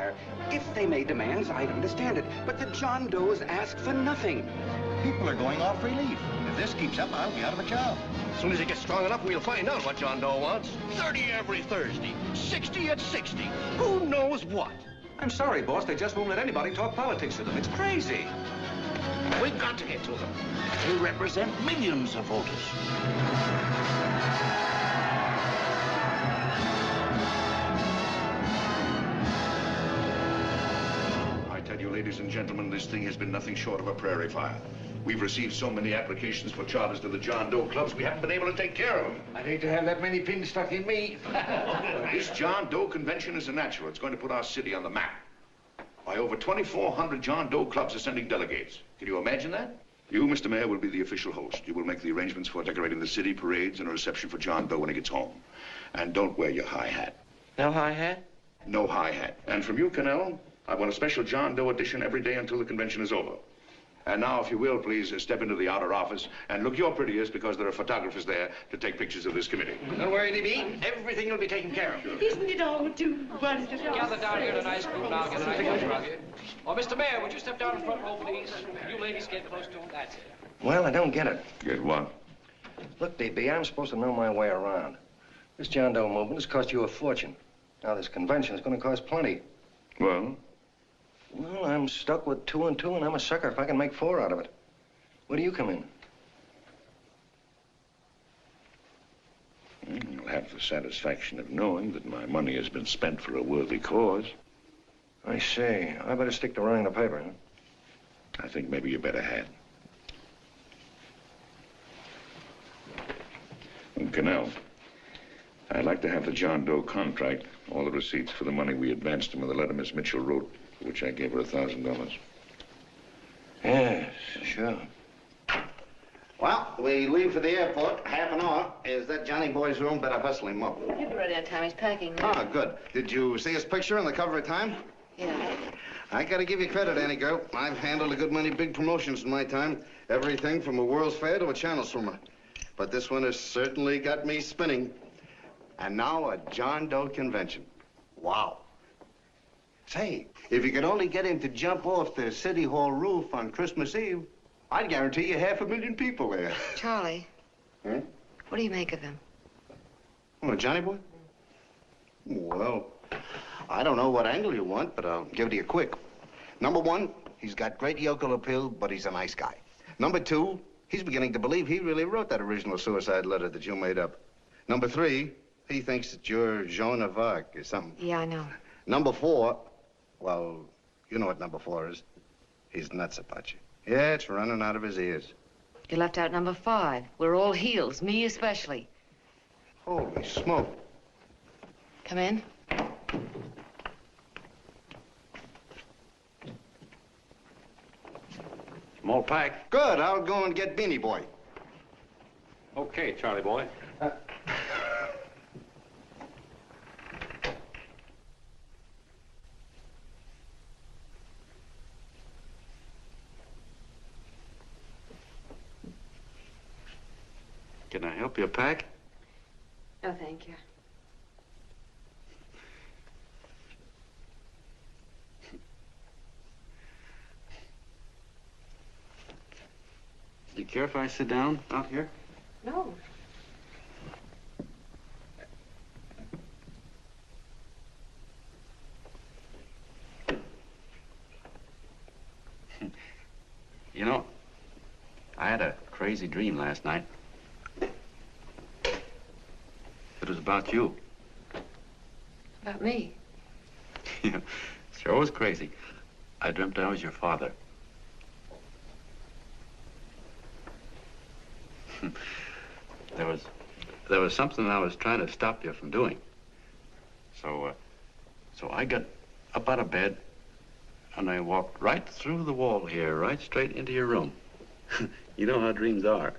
rehire. If they made demands, I'd understand it. But the John Does ask for nothing.
People are going off relief. If this keeps up, I'll be out of a job.
As soon as it gets strong enough, we'll find out what John Doe wants. 30 every Thursday, 60 at 60. Who knows what?
I'm sorry, boss. They just won't let anybody talk politics to them. It's crazy.
We've got to get to them. They represent millions of voters.
I tell you, ladies and gentlemen, this thing has been nothing short of a prairie fire. We've received so many applications for charters to the John Doe clubs, we haven't been able to take care of them.
I'd hate to have that many pins stuck in me.
This John Doe convention is a natural. It's going to put our city on the map. Why, over 2,400 John Doe clubs are sending delegates. Can you imagine that? You, Mr. Mayor, will be the official host. You will make the arrangements for decorating the city, parades, and a reception for John Doe when he gets home. And don't wear your high hat.
No high hat?
No high hat. And from you, Cannell, I want a special John Doe edition every day until the convention is over. And now, if you will, please step into the outer office and look your prettiest because there are photographers there to take pictures of this committee.
Don't worry, DB. Everything will be taken care of.
Isn't it all too wonderful?
Gather down here in a nice group and I'll get a nice picture of you. Oh, Mr. Mayor, would you step down in front row, please? You ladies get close to him. That's it.
Well, I don't get it.
Get what?
Look, DB, I'm supposed to know my way around. This John Doe movement has cost you a fortune. Now, this convention is going to cost plenty.
Well?
Well, I'm stuck with 2 and 2, and I'm a sucker if I can make 4 out of it. Where do you come in?
You'll have the satisfaction of knowing that my money has been spent for a worthy cause.
I see. I better stick to running the paper, huh?
I think maybe you better had. And Cannell, I'd like to have the John Doe contract, all the receipts for the money we advanced him, and the letter Miss Mitchell wrote, for which I gave her $1,000.
Yes, sure.
Well, we leave for the airport. Half an hour. Is that Johnny boy's room? Better hustle him up.
He'll be ready on time. He's packing.
Ah, good. Did you see his picture on the cover of Time?
Yeah.
I gotta give you credit, Annie girl. I've handled a good many big promotions in my time. Everything from a World's Fair to a channel swimmer. But this one has certainly got me spinning. And now a John Doe convention. Wow. Say, if you could only get him to jump off the City Hall roof on Christmas Eve, I'd guarantee you 500,000 people there.
Charlie.
Hmm?
What do you make of him?
Oh, Johnny boy? Well, I don't know what angle you want, but I'll give it to you quick. Number 1, he's got great yokel appeal, but he's a nice guy. Number 2, he's beginning to believe he really wrote that original suicide letter that you made up. Number 3, he thinks that you're Joan of Arc or something.
Yeah, I know.
Number 4, well, you know what number 4 is. He's nuts about you. Yeah, it's running out of his ears.
You left out number 5. We're all heels, me especially.
Holy smoke.
Come in.
I'm all packed.
Good. I'll go and get Beanie Boy.
Okay, Charlie boy. Can I help you pack?
No, thank you.
Do you care if I sit down out here?
No.
You know, I had a crazy dream last night. It was about you.
About me?
Yeah, sure was crazy. I dreamt I was your father. There was something I was trying to stop you from doing. So I got up out of bed and I walked right through the wall here, right straight into your room. You know how dreams are.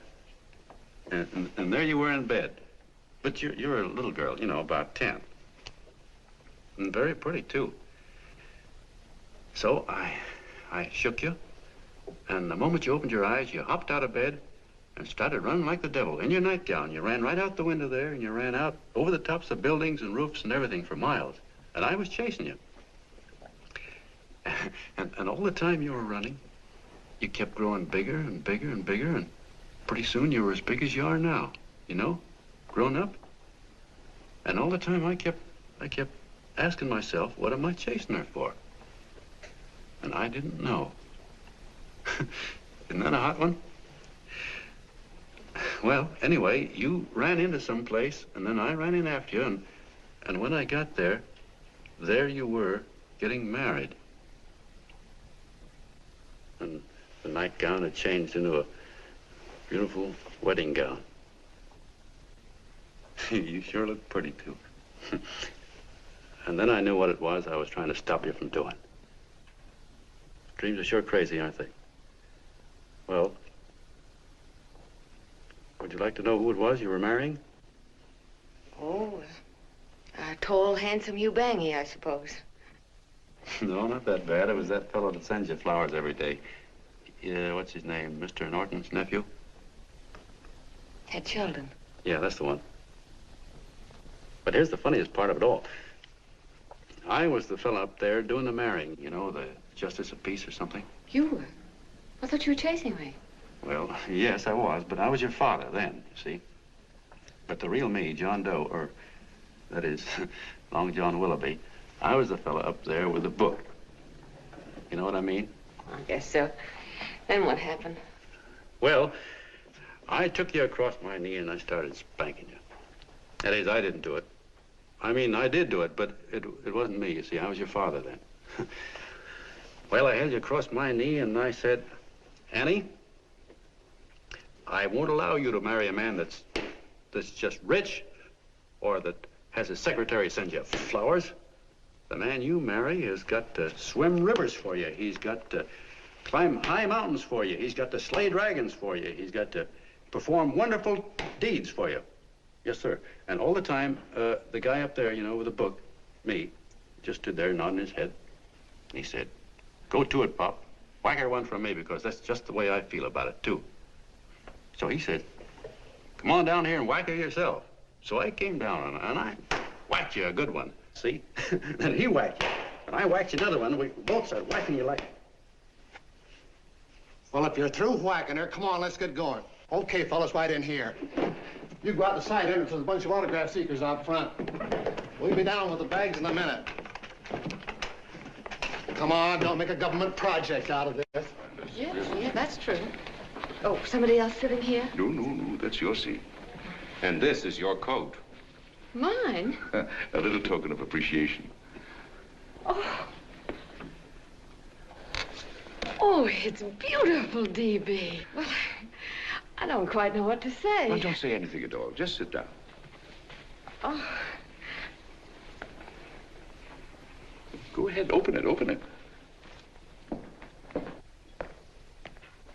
And there you were in bed. But you're a little girl, you know, about 10. And very pretty, too. So I shook you, and the moment you opened your eyes, you hopped out of bed and started running like the devil in your nightgown. You ran right out the window there, and you ran out over the tops of buildings and roofs and everything for miles. And I was chasing you. And all the time you were running, you kept growing bigger and bigger and bigger, and pretty soon you were as big as you are now, you know, grown up. And all the time I kept asking myself, what am I chasing her for? And I didn't know. Isn't that a hot one? Well, anyway, you ran into some place, and then I ran in after you, and when I got there, there you were, getting married. And the nightgown had changed into a beautiful wedding gown. You sure look pretty, too. And then I knew what it was I was trying to stop you from doing. Dreams are sure crazy, aren't they? Well, would you like to know who it was you were marrying?
Oh, a tall, handsome Ubangi, I suppose.
No, not that bad. It was that fellow that sends you flowers every day. What's his name? Mr. Norton's nephew?
Had children.
Yeah, that's the one. But here's the funniest part of it all. I was the fellow up there doing the marrying, you know, the justice of peace or something.
You were? I thought you were chasing me.
Well, yes, I was, but I was your father then, you see. But the real me, John Doe, or that is, Long John Willoughby, I was the fellow up there with the book. You know what I mean?
I guess so. Then what happened?
Well, I took you across my knee and I started spanking you. That is, I didn't do it. I mean, I did do it, but it wasn't me, you see. I was your father then. Well, I held you across my knee and I said, Annie, I won't allow you to marry a man that's just rich or that has his secretary send you flowers. The man you marry has got to swim rivers for you. He's got to climb high mountains for you. He's got to slay dragons for you. He's got to perform wonderful deeds for you. Yes, sir. And all the time, the guy up there, you know, with the book, me, just stood there nodding his head. He said, go to it, Pop. Whack her one from me, because that's just the way I feel about it, too. So he said, come on down here and whack her yourself. So I came down and I whacked you a good one, see? Then he whacked you, and I whacked you another one, and we both started whacking you like...
Well, if you're through whacking her, come on, let's get going. Okay, fellas, right in here. You go out the side entrance with a bunch of autograph seekers out front. We'll be down with the bags in a minute. Come on, don't make a government project out of this.
Yeah, that's true. Oh, somebody else sitting here?
No, that's your seat.
And this is your coat.
Mine?
A little token of appreciation.
Oh, it's beautiful, D.B. Well, I don't quite know what to say.
Well, don't say anything at all. Just sit down.
Oh.
Go ahead, open it.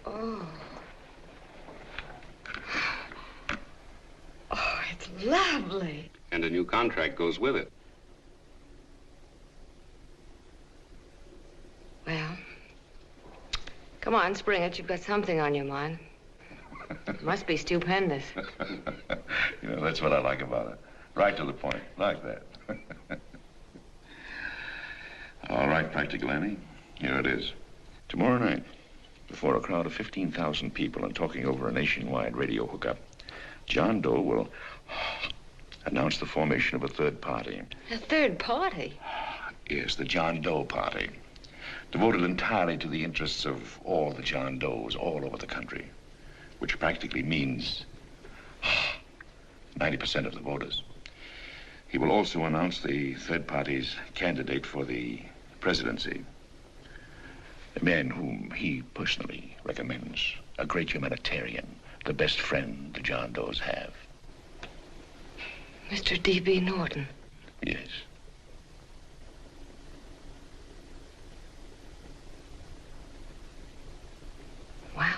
Oh. Oh, it's lovely.
And a new contract goes with it.
Well, come on, spring it. You've got something on your mind. It must be stupendous.
You know, that's what I like about it. Right to the point, like that. All right, Practical Annie, here it is. Tomorrow night, before a crowd of 15,000 people and talking over a nationwide radio hookup, John Doe will announce the formation of a third party.
A third party?
Yes, the John Doe Party. Devoted entirely to the interests of all the John Does all over the country, which practically means 90% of the voters. He will also announce the third party's candidate for the presidency, a man whom he personally recommends, a great humanitarian, the best friend the John Does have.
Mr. D.B. Norton.
Yes.
Wow.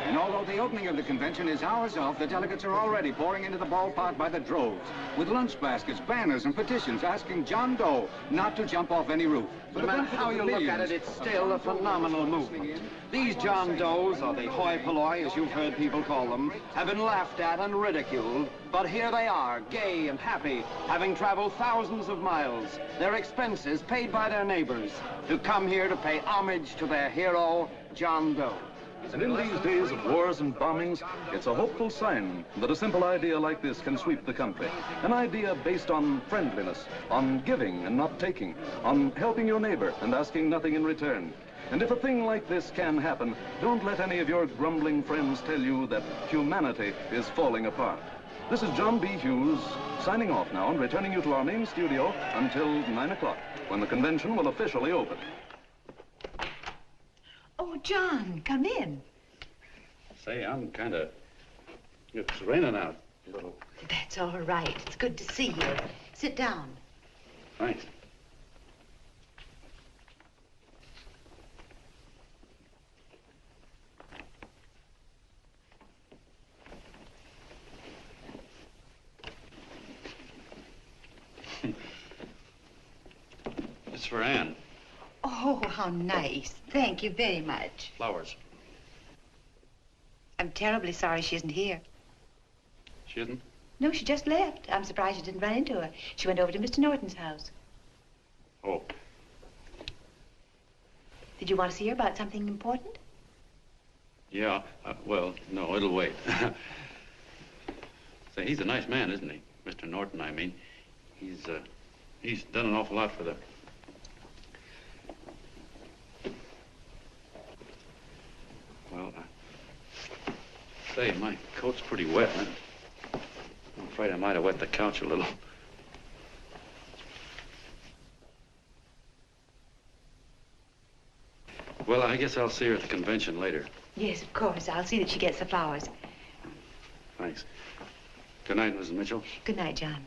And although the opening of the convention is hours off, the delegates are already pouring into the ballpark by the droves, with lunch baskets, banners, and petitions asking John Doe not to jump off any roof.
No matter how you look at it, it's still a phenomenal movement. These John Does, or the hoi polloi, as you've heard people call them, have been laughed at and ridiculed, but here they are, gay and happy, having traveled thousands of miles, their expenses paid by their neighbors, to come here to pay homage to their hero, John Doe.
And in these days of wars and bombings, it's a hopeful sign that a simple idea like this can sweep the country. An idea based on friendliness, on giving and not taking, on helping your neighbor and asking nothing in return. And if a thing like this can happen, don't let any of your grumbling friends tell you that humanity is falling apart. This is John B. Hughes, signing off now and returning you to our main studio until 9 o'clock, when the convention will officially open.
Oh, John, come in.
Say, I'm kind of... It's raining out a little.
That's all right. It's good to see you. Sit down.
Thanks. It's for Anne.
Oh, how nice. Thank you very much.
Flowers.
I'm terribly sorry she isn't here.
She isn't?
No, she just left. I'm surprised you didn't run into her. She went over to Mr. Norton's house.
Oh.
Did you want to see her about something important?
Yeah, well, no, it'll wait. Say, he's a nice man, isn't he? Mr. Norton, I mean. He's done an awful lot for the... Well, say, my coat's pretty wet. I'm afraid I might have wet the couch a little. Well, I guess I'll see her at the convention later.
Yes, of course. I'll see that she gets the flowers.
Thanks. Good night, Mrs. Mitchell.
Good night, John.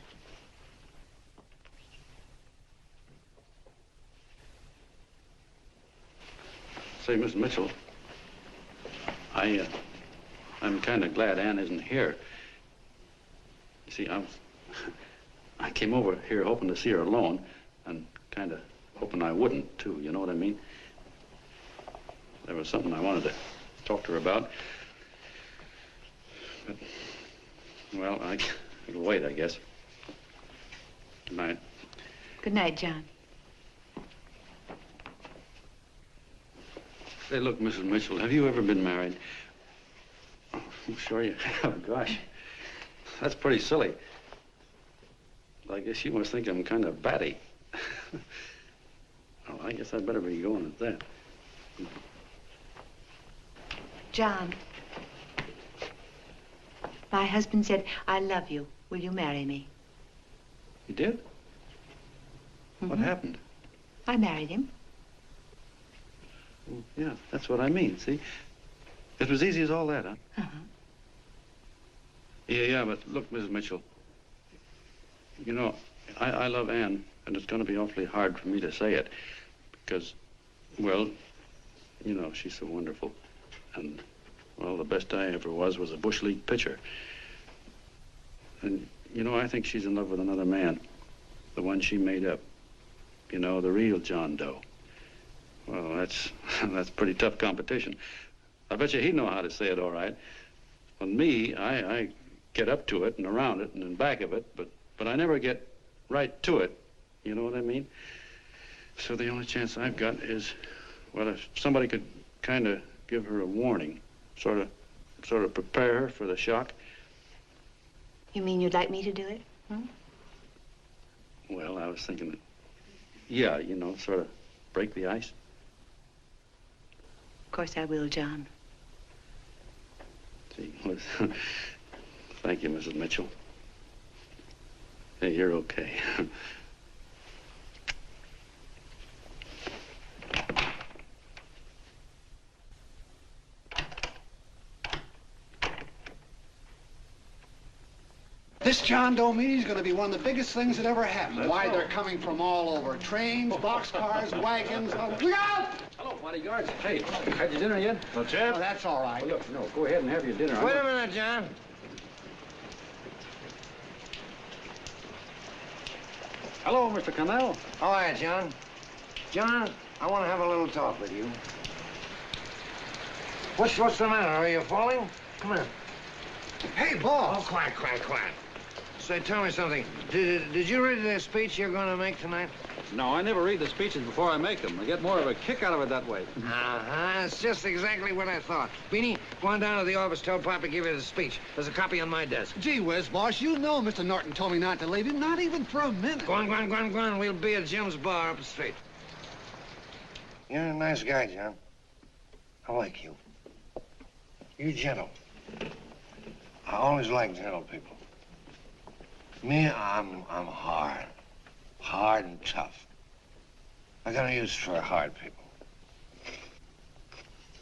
Say, Miss Mitchell, I'm kind of glad Anne isn't here. You see, I came over here hoping to see her alone, and kind of hoping I wouldn't, too, you know what I mean? There was something I wanted to talk to her about. But, well, it'll wait, I guess. Good night.
Good night, John.
Say, look, Mrs. Mitchell, have you ever been married? Oh, I'm sure you have. Gosh, that's pretty silly. I guess you must think I'm kind of batty. Well, I guess I'd better be going at that.
John, my husband said, I love you. Will you marry me?
You did? What happened?
I married him.
Well, yeah, that's what I mean, see? It was easy as all that, huh?
Uh-huh.
Yeah, but look, Mrs. Mitchell, you know, I love Anne, and it's going to be awfully hard for me to say it because, well, you know, she's so wonderful. And, well, the best I ever was a Bush League pitcher. And, you know, I think she's in love with another man, the one she made up. You know, the real John Doe. Well, that's pretty tough competition. I bet you he'd know how to say it all right. On me, I get up to it and around it and in back of it, but I never get right to it. You know what I mean? So the only chance I've got is, well, if somebody could kind of give her a warning, sort of prepare her for the shock.
You mean you'd like me to do it? Hmm?
Well, I was thinking that, yeah, you know, sort of break the ice.
Of course I will, John.
See, thank you, Mrs. Mitchell. Hey, you're okay.
This John Doe meeting is going to be one of the biggest things that ever happened. Why, they're coming from all over. Trains, boxcars, wagons. Look out!
Hello, bodyguards. Hey, had your dinner yet?
Not yet. Oh, that's all right.
Well, look, no, go ahead and have your dinner.
Wait a minute, John.
Hello, Mr. Cannell.
How are you, John? John, I want to have a little talk with you. What's the matter? Are you falling? Come here. Hey, boss. Oh, quiet. Say, tell me something. Did you read the speech you're going to make tonight?
No, I never read the speeches before I make them. I get more of a kick out of it that way.
Uh-huh. It's just exactly what I thought. Beanie, go on down to the office. Tell Pop to give you the speech. There's a copy on my desk. Gee whiz, boss. You know Mr. Norton told me not to leave him, not even for a minute. Go on. We'll be at Jim's bar up the street. You're a nice guy, John. I like you. You're gentle. I always like gentle people. Me, I'm hard. Hard and tough. I got no use for hard people.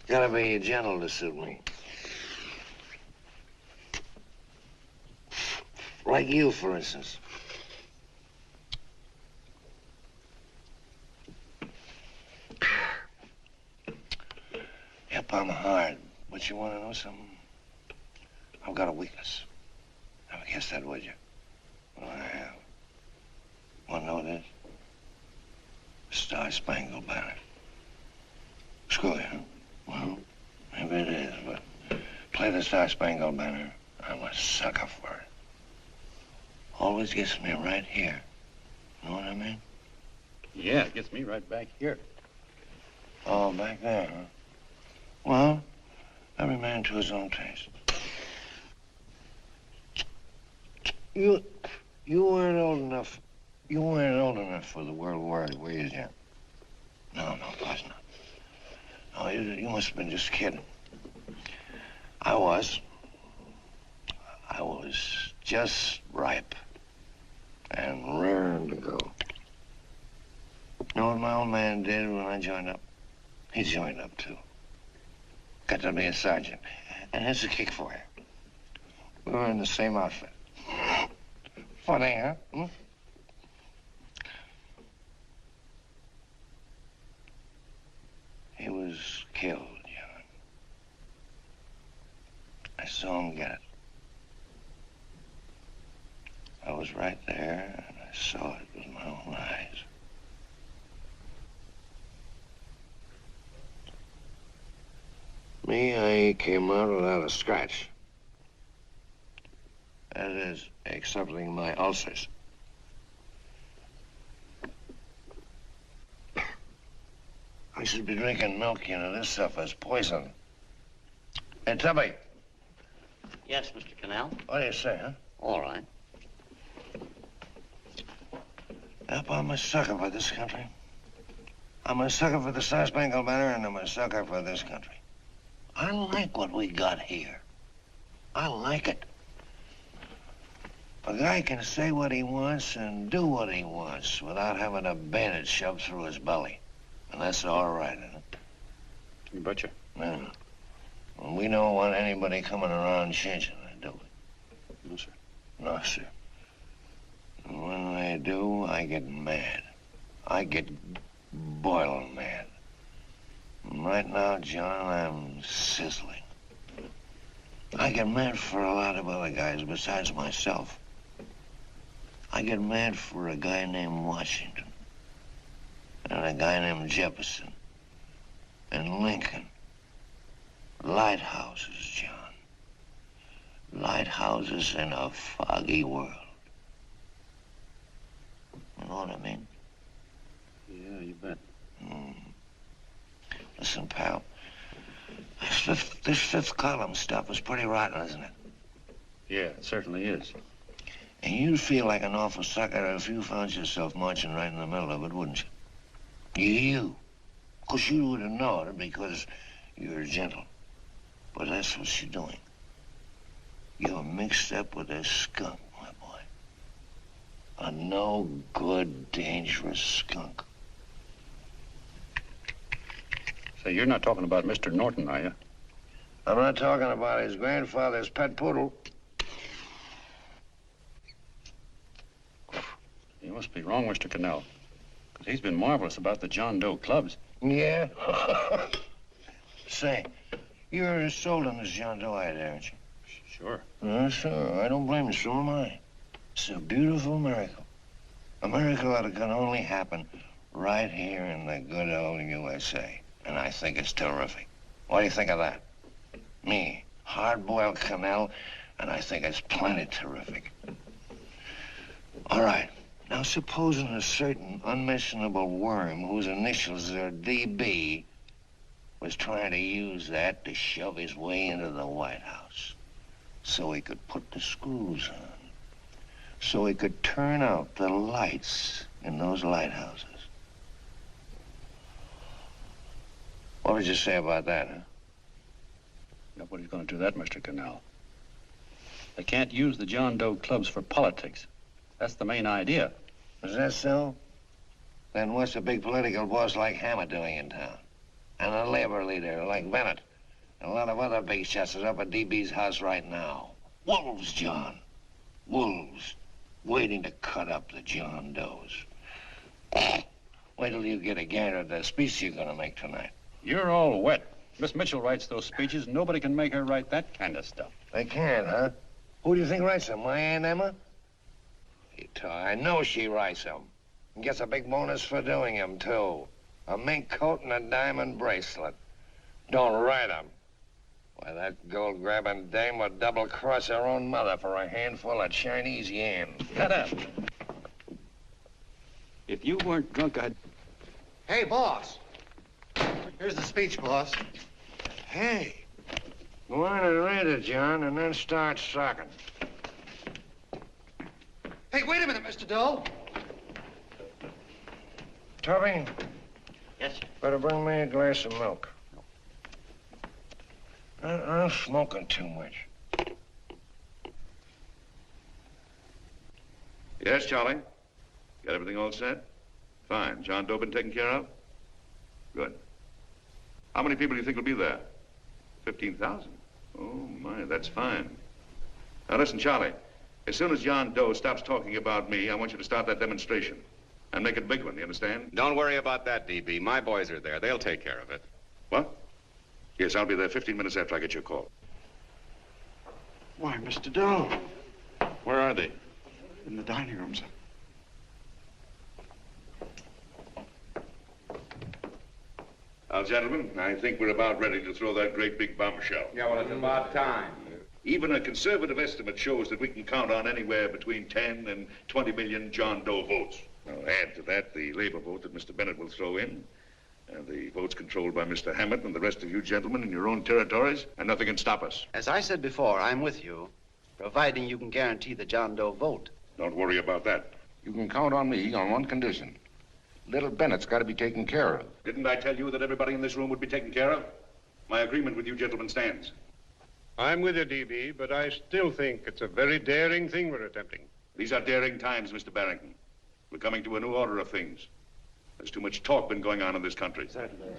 Gotta be gentle to suit me. Like you, for instance. Yep, I'm hard. But you want to know something? I've got a weakness. Never guess that, would you? Well, I have. Want to know what it is? Star-Spangled Banner. Screw you, huh? Well, maybe it is, but play the Star-Spangled Banner. I'm a sucker for it. Always gets me right here. Know what I mean?
Yeah, it gets me right back here.
Oh, back there, huh? Well, every man to his own taste. You weren't old enough. You weren't old enough for the World War, were you, Jim? No, of course not. No, you must have been just kidding. I was just ripe and raring to go. You know what my old man did when I joined up? He joined up, too. Got to be a sergeant. And here's a kick for you. We were in the same outfit. Funny, huh? Hmm? He was killed, John. I saw him get it. I was right there, and I saw it with my own eyes. Me, I came out without a scratch. That is, excepting my ulcers. I should be drinking milk, you know. This stuff is poison. Hey, Tubby.
Yes, Mr. Cannell?
What do you say, huh?
All right.
Yep, I'm a sucker for this country. I'm a sucker for the Star-Spangled Banner, and I'm a sucker for this country. I like what we got here. I like it. A guy can say what he wants and do what he wants without having a bayonet shoved through his belly. And that's all right, isn't it?
You betcha.
Yeah. Well, we don't want anybody coming around changing that, do we?
No, sir.
No, sir. And when they do, I get mad. I get boiling mad. And right now, John, I'm sizzling. I get mad for a lot of other guys besides myself. I get mad for a guy named Washington. And a guy named Jefferson. And Lincoln. Lighthouses, John. Lighthouses in a foggy world. You know what I mean?
Yeah, you bet.
Listen, pal. This fifth column stuff is pretty rotten, isn't it?
Yeah, it certainly is.
And you'd feel like an awful sucker if you found yourself marching right in the middle of it, wouldn't you? You. Of course, you wouldn't know it because you're gentle. But that's what you're doing. You're mixed up with a skunk, my boy. A no-good, dangerous skunk.
Say, you're not talking about Mr. Norton, are you?
I'm not talking about his grandfather's pet poodle.
You must be wrong, Mr. Cannell. Because he's been marvelous about the John Doe clubs.
Yeah? Say, you're sold on this John Doe idea, aren't you?
Sure.
Sure. I don't blame you. So am I. It's a beautiful miracle. A miracle that can only happen right here in the good old USA. And I think it's terrific. What do you think of that? Me, hard-boiled Canal, and I think it's plenty terrific. All right. Now, supposing a certain unmentionable worm whose initials are DB was trying to use that to shove his way into the White House so he could put the screws on, so he could turn out the lights in those lighthouses. What would you say about that, huh?
Nobody's going to do that, Mr. Canal. They can't use the John Doe clubs for politics. That's the main idea.
Is that so? Then what's a big political boss like Hammett doing in town? And a labor leader like Bennett? And a lot of other big shots are up at DB's house right now. Wolves, John. Wolves. Waiting to cut up the John Does. Wait till you get a gander at the speech you're gonna make tonight.
You're all wet. Miss Mitchell writes those speeches. Nobody can make her write that kind of stuff.
They can't, huh? Who do you think writes them? My Aunt Emma? I know she writes them. And gets a big bonus for doing them, too. A mink coat and a diamond bracelet. Don't write them. Why, that gold-grabbing dame would double-cross her own mother for a handful of Chinese yams.
Shut up. If you weren't drunk, I'd...
Hey, boss. Here's the speech, boss.
Hey. Go on and read it, John, and then start sucking.
Hey, wait a minute, Mr. Doe.
Tubby?
Yes, sir.
Better bring me a glass of milk. I'm smoking too much.
Yes, Charlie? Got everything all set? Fine. John Doe been taken care of? Good. How many people do you think will be there? 15,000? Oh, my, that's fine. Now, listen, Charlie. As soon as John Doe stops talking about me, I want you to start that demonstration. And make it a big one, you understand?
Don't worry about that, DB. My boys are there. They'll take care of it.
What? Yes, I'll be there 15 minutes after I get your call.
Why, Mr. Doe.
Where are they?
In the dining room, sir.
Now, gentlemen, I think we're about ready to throw that great big bombshell.
Yeah, well, it's about time.
Even a conservative estimate shows that we can count on anywhere between 10 and 20 million John Doe votes. Now, add to that the labor vote that Mr. Bennett will throw in, and the votes controlled by Mr. Hammett and the rest of you gentlemen in your own territories, and nothing can stop us.
As I said before, I'm with you, providing you can guarantee the John Doe vote.
Don't worry about that.
You can count on me on one condition. Little Bennett's got to be taken care of.
Didn't I tell you that everybody in this room would be taken care of? My agreement with you gentlemen stands.
I'm with you, DB, but I still think it's a very daring thing we're attempting.
These are daring times, Mr. Barrington. We're coming to a new order of things. There's too much talk been going on in this country.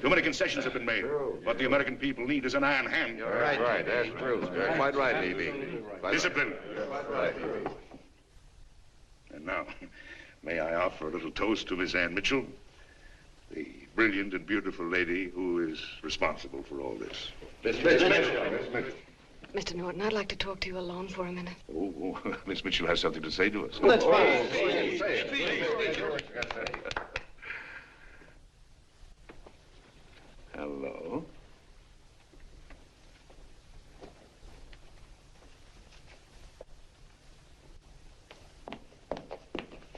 Too many concessions have been made. What the American people need is an iron hand.
You're right. Right, that's true. You're quite right, DB.
Discipline. Right. And now, may I offer a little toast to Miss Ann Mitchell, the brilliant and beautiful lady who is responsible for all this.
Miss Mitchell. Mr. Norton, I'd like to talk to you alone for a minute.
Oh, Miss Mitchell has something to say to us.
Let's fine.
Hello.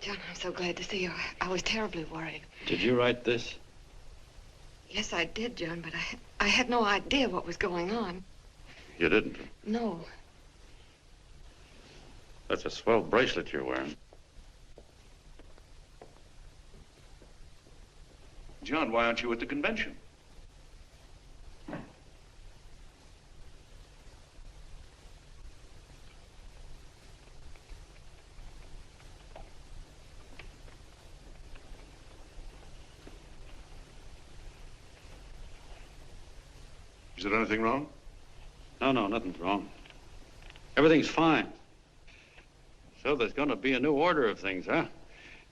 John, I'm so glad to see you. I was terribly worried.
Did you write this?
Yes, I did, John, but I had no idea what was going on.
You didn't?
No.
That's a swell bracelet you're wearing.
John, why aren't you at the convention? Is there anything wrong?
No, nothing's wrong. Everything's fine. So there's going to be a new order of things, huh?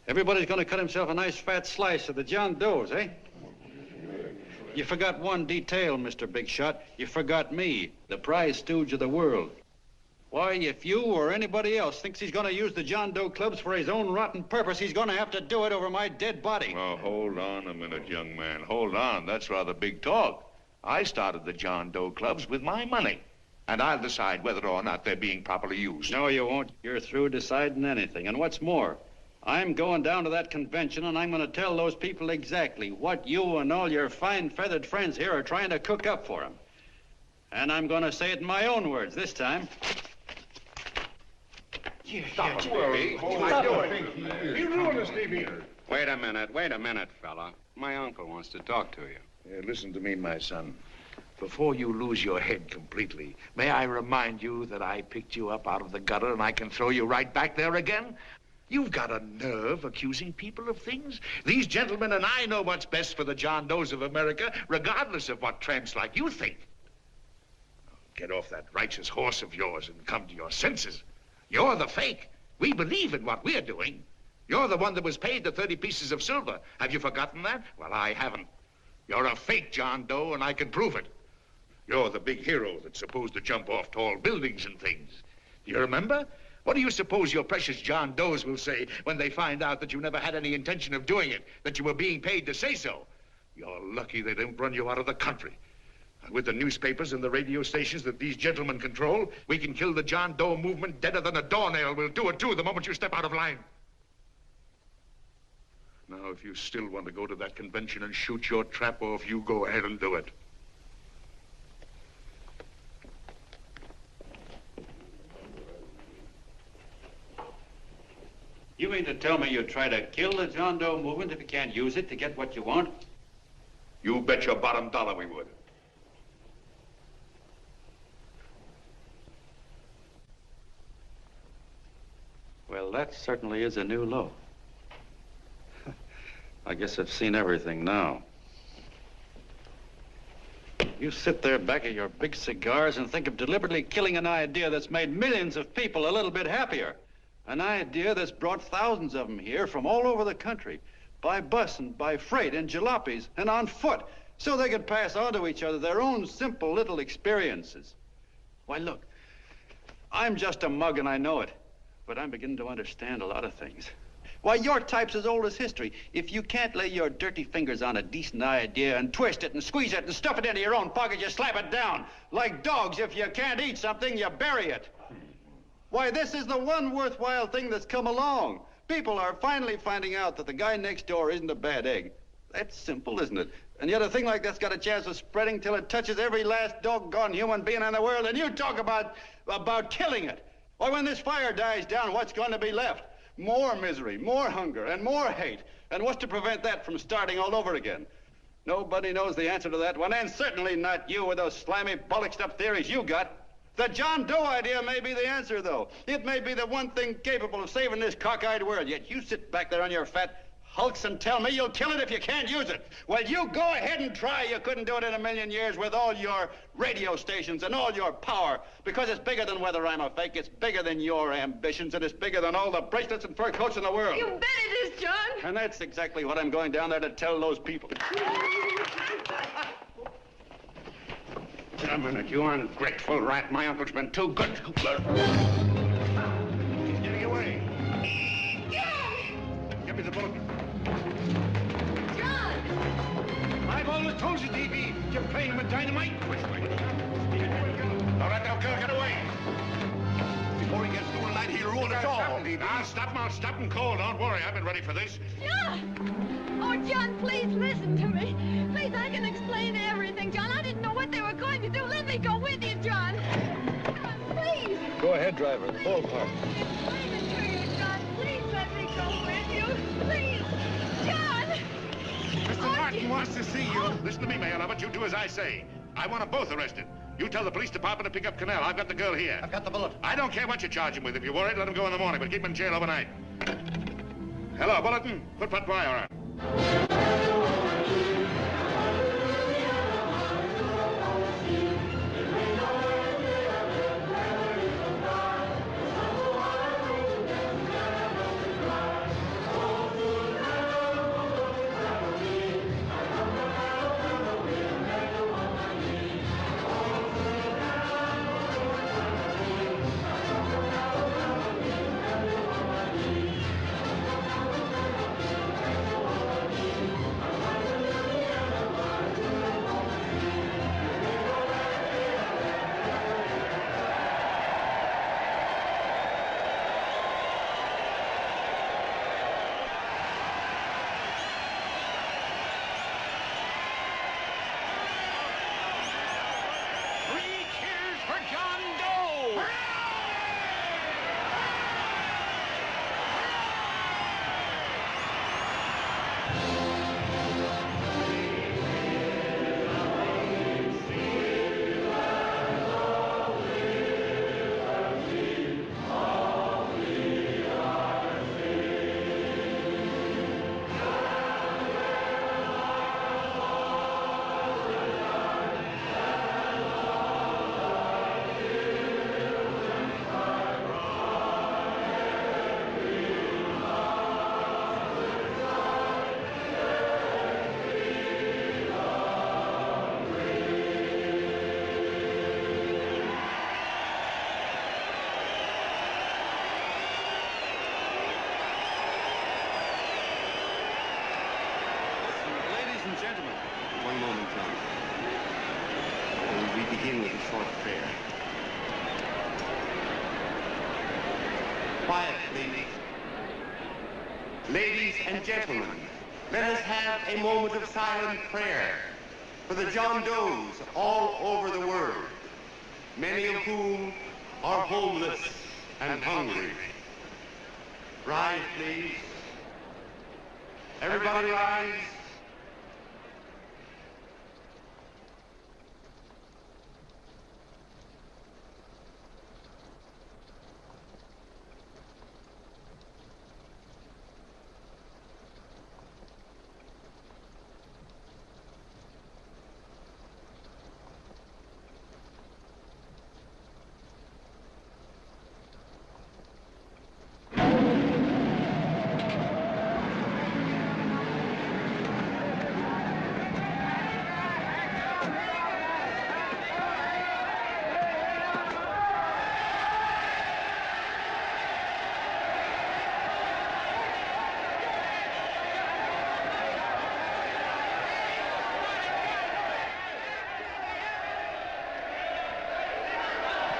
Everybody's going to cut himself a nice fat slice of the John Does, eh? You forgot one detail, Mr. Big Shot. You forgot me, the prize stooge of the world. Why, if you or anybody else thinks he's going to use the John Doe clubs for his own rotten purpose, he's going to have to do it over my dead body.
Oh, hold on a minute, young man. Hold on. That's rather big talk. I started the John Doe clubs with my money. And I'll decide whether or not they're being properly used.
No, you won't. You're through deciding anything. And what's more, I'm going down to that convention and I'm going to tell those people exactly what you and all your fine feathered friends here are trying to cook up for them. And I'm going to say it in my own words this time.
Stop it, baby.
You ruined us, Stevie. Wait a minute, fella. My uncle wants to talk to you.
Listen to me, my son. Before you lose your head completely, may I remind you that I picked you up out of the gutter and I can throw you right back there again? You've got a nerve accusing people of things. These gentlemen and I know what's best for the John Does of America, regardless of what tramps like you think. Get off that righteous horse of yours and come to your senses. You're the fake. We believe in what we're doing. You're the one that was paid the 30 pieces of silver. Have you forgotten that? Well, I haven't. You're a fake John Doe, and I can prove it. You're the big hero that's supposed to jump off tall buildings and things. Do you remember? What do you suppose your precious John Does will say when they find out that you never had any intention of doing it, that you were being paid to say so? You're lucky they don't run you out of the country. With the newspapers and the radio stations that these gentlemen control, we can kill the John Doe movement deader than a doornail. We'll do it, too, the moment you step out of line. Now, if you still want to go to that convention and shoot your trap off, you go ahead and do it.
You mean to tell me you'd try to kill the John Doe movement if you can't use it to get what you want?
You bet your bottom dollar we would.
Well, that certainly is a new low. I guess I've seen everything now. You sit there back of your big cigars and think of deliberately killing an idea that's made millions of people a little bit happier. An idea that's brought thousands of them here from all over the country, by bus and by freight and jalopies and on foot, so they could pass on to each other their own simple little experiences. Why, look, I'm just a mug and I know it, but I'm beginning to understand a lot of things. Why, your type's as old as history. If you can't lay your dirty fingers on a decent idea and twist it and squeeze it and stuff it into your own pocket, you slap it down. Like dogs, if you can't eat something, you bury it. Why, this is the one worthwhile thing that's come along. People are finally finding out that the guy next door isn't a bad egg. That's simple, isn't it? And yet a thing like that's got a chance of spreading till it touches every last doggone human being in the world, and you talk about killing it. Why, when this fire dies down, what's going to be left? More misery, more hunger, and more hate. And what's to prevent that from starting all over again? Nobody knows the answer to that one, and certainly not you with those slimy, bollocksed-up theories you got. The John Doe idea may be the answer, though. It may be the one thing capable of saving this cockeyed world, yet you sit back there on your fat hulks and tell me you'll kill it if you can't use it. Well, you go ahead and try. You couldn't do it in a million years with all your radio stations and all your power, because it's bigger than whether I'm a fake. It's bigger than your ambitions, and it's bigger than all the bracelets and fur coats in the world.
You bet it is, John.
And that's exactly what I'm going down there to tell those people.
Wait a minute, you ungrateful rat. My uncle's been too good.
Getting away. Give me the bullet.
I've always told you, D.B., you're playing with dynamite. Which way?
All right, now, get away.
Before he gets through tonight, he'll ruin us all.
Now, stop and cold. Don't worry, I've been ready for this.
John! Oh, John, please listen to me. Please, I can explain everything, John. I didn't know what they were going to do. Let me go with you, John. John, please.
Go ahead, driver. Full park.
Explain it to you, John. Please let me go with you. Please. John!
Mr. Norton wants to see you. Listen to me, Mayor Lovett. You do as I say. I want them both arrested. You tell the police department to pick up Canal. I've got the girl here.
I've got the bullet.
I don't care what you charge him with. If you're worried, let him go in the morning, but keep him in jail overnight. Hello, Bulletin. Put what wire on.
fair. Quiet, please. Ladies and gentlemen, let us have a moment of silent prayer for the John Does all over the world, many of whom are homeless and hungry. Rise, please. Everybody rise.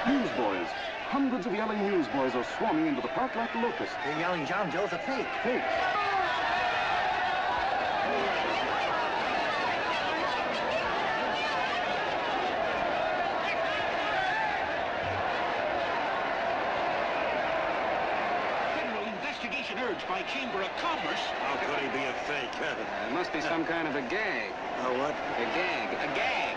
Newsboys. Hundreds of yelling newsboys are swarming into the park like locusts.
They're yelling John Doe's a fake.
Fake.
Federal investigation urged by Chamber of Commerce.
How could he be a fake?
It must be some kind of a gag.
A what?
A gag. A gag.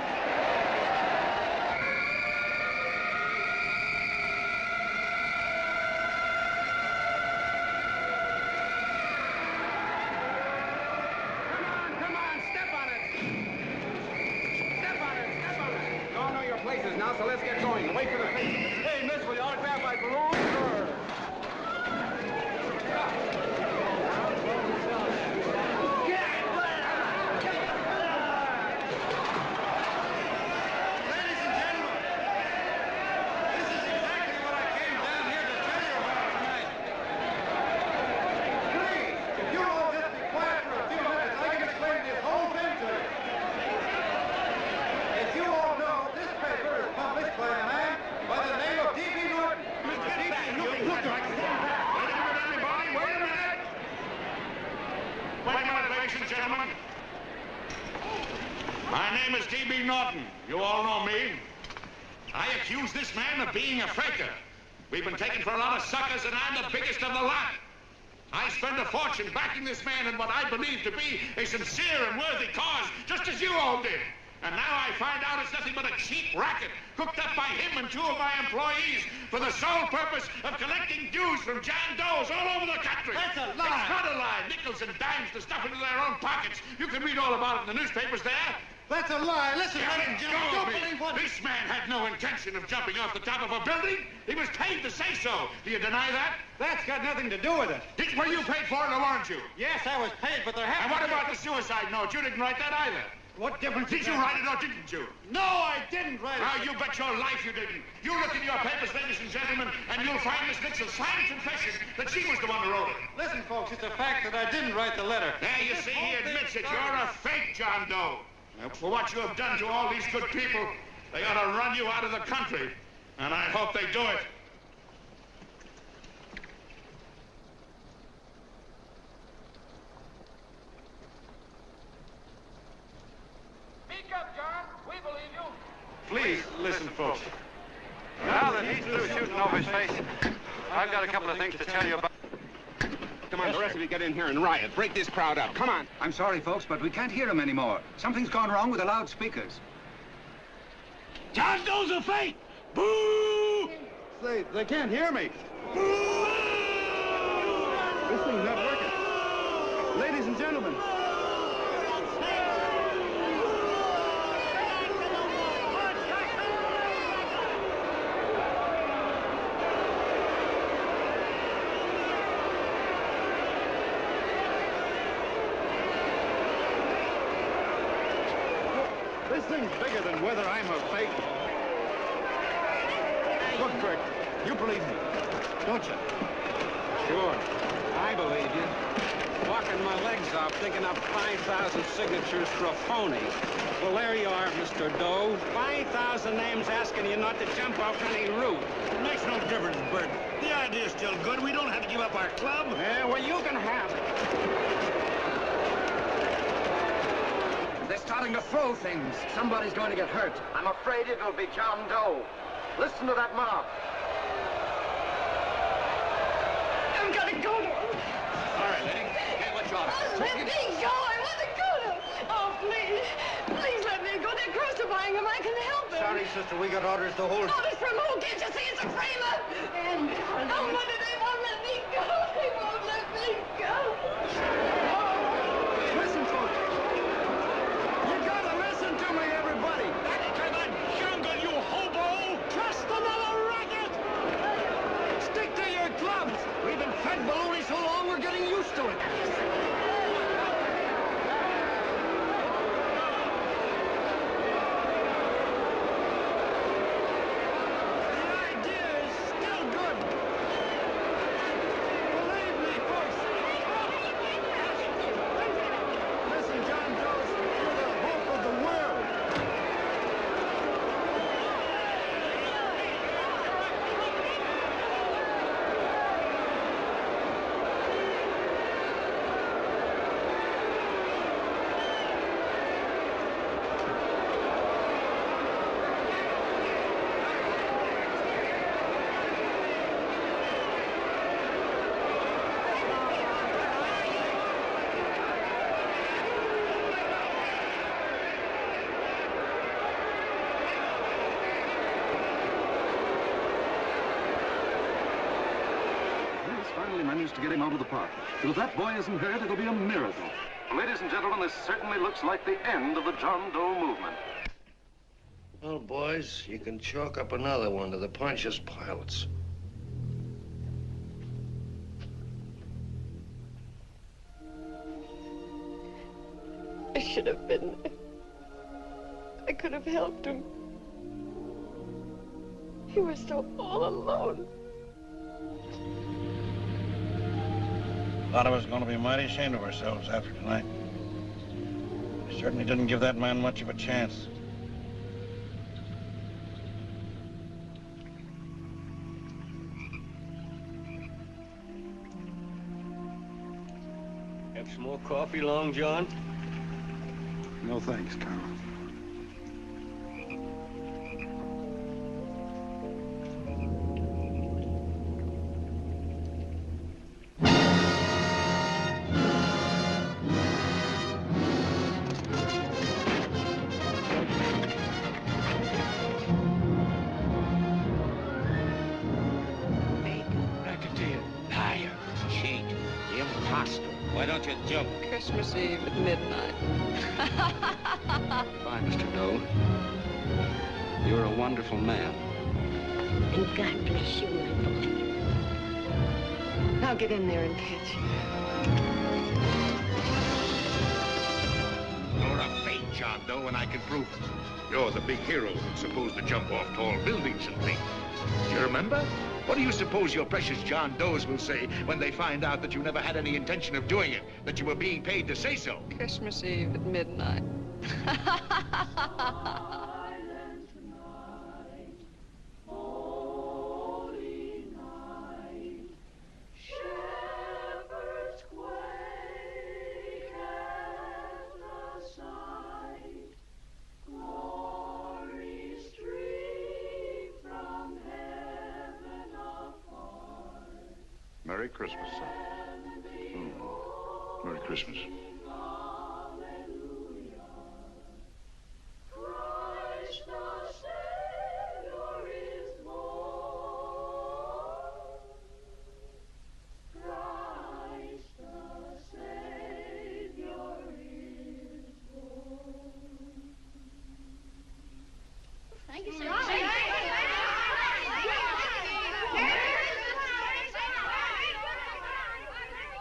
Places now, so let's get going. Wait for the face. Hey, miss, will you autograph my balloon? Sure.
Gentlemen, my name is D.B. Norton. You all know me. I accuse this man of being a faker. We've been taken for a lot of suckers, and I'm the biggest of the lot. I spent a fortune backing this man in what I believe to be a sincere and worthy cause, just as you all did. And now I find out it's nothing but a cheap racket cooked up by him and two of my employees for the sole purpose of collecting dues from John Does all over the country.
That's a lie.
It's not a lie. Nickels and dimes to stuff into their own pockets. You can read all about it in the newspapers there.
That's a lie. Listen,
Let
John,
go
don't
of me.
believe what...
This man had no intention of jumping off the top of a building. He was paid to say so. Do you deny that?
That's got nothing to do with it.
Were you paid for it or weren't you?
Yes, I was paid, but there
And
happened...
what about the suicide note? You didn't write that either.
What difference
Did you write it or didn't you?
No, I didn't write it.
Now, you bet your life you didn't. You look in your papers, ladies and gentlemen, and you'll find Miss Nixon's signed confession that she was the one who wrote it.
Listen, folks, it's a fact that I didn't write the letter.
There, you see, he admits it. You're a fake, John Doe. Now, for what you have done to all these good people, they ought to run you out of the country. And I hope they do it.
Speak up, John. We believe you.
Please, listen, folks. Now that he's through shooting over his face, I've got a couple of things to tell you about.
Come on, the rest of you get in here and riot. Break this crowd up. Come on.
I'm sorry, folks, but we can't hear him anymore. Something's gone wrong with the loudspeakers.
John Doe's a fake. Boo!
They can't hear me. This thing's not working. Ladies and gentlemen. This thing's bigger than whether I'm a fake. Look, Crick,
You believe me, don't you?
Sure, I believe you. Walking my legs off, digging up 5,000 signatures for a phony. Well, there you are, Mr. Doe. 5,000 names asking you not to jump off any roof.
It makes no difference, Bert. The idea's still good. We don't have to give up our club.
Yeah, well, you can have it.
They're starting to throw things. Somebody's going to get hurt.
I'm afraid it'll be John Doe. Listen to that mob.
I've got to go to him.
All right, lady. Can't let you out.
Let me go. I want to go to him. Oh, please. Please let me go. They're crucifying him. I can help him.
Sorry, sister, we got orders to hold.
Orders from who? Can't you see it's a framer? And oh, mother, they won't let me go. They won't let me go.
Listen, folks. You gotta listen to me, everybody. Back to the jungle, you hobo. Just another racket. Stick to your clubs. We've been fed baloney so long, we're getting used to it.
Finally managed to get him out of the park. But if that boy isn't hurt, it'll be a miracle. Ladies and gentlemen, this certainly looks like the end of the John Doe movement.
Well, boys, you can chalk up another one to the Pontius Pilates.
I should have been there. I could have helped him. He was so all alone.
A lot of us are going to be mighty ashamed of ourselves after tonight. We certainly didn't give that man much of a chance.
Have some more coffee, Long John?
No thanks, Carl.
Why don't you jump?
Christmas Eve at midnight.
Bye, Mr. Doe. You're a wonderful man.
And God bless you, my boy. Now get in there and pitch.
You're a fake John Doe, and I can prove it. You're the big hero who's supposed to jump off tall buildings and things. Do you remember? What do you suppose your precious John Does will say when they find out that you never had any intention of doing it, that you were being paid to say so?
Christmas Eve at midnight.
Merry Christmas, son. Merry Christmas.
Thank you, sir.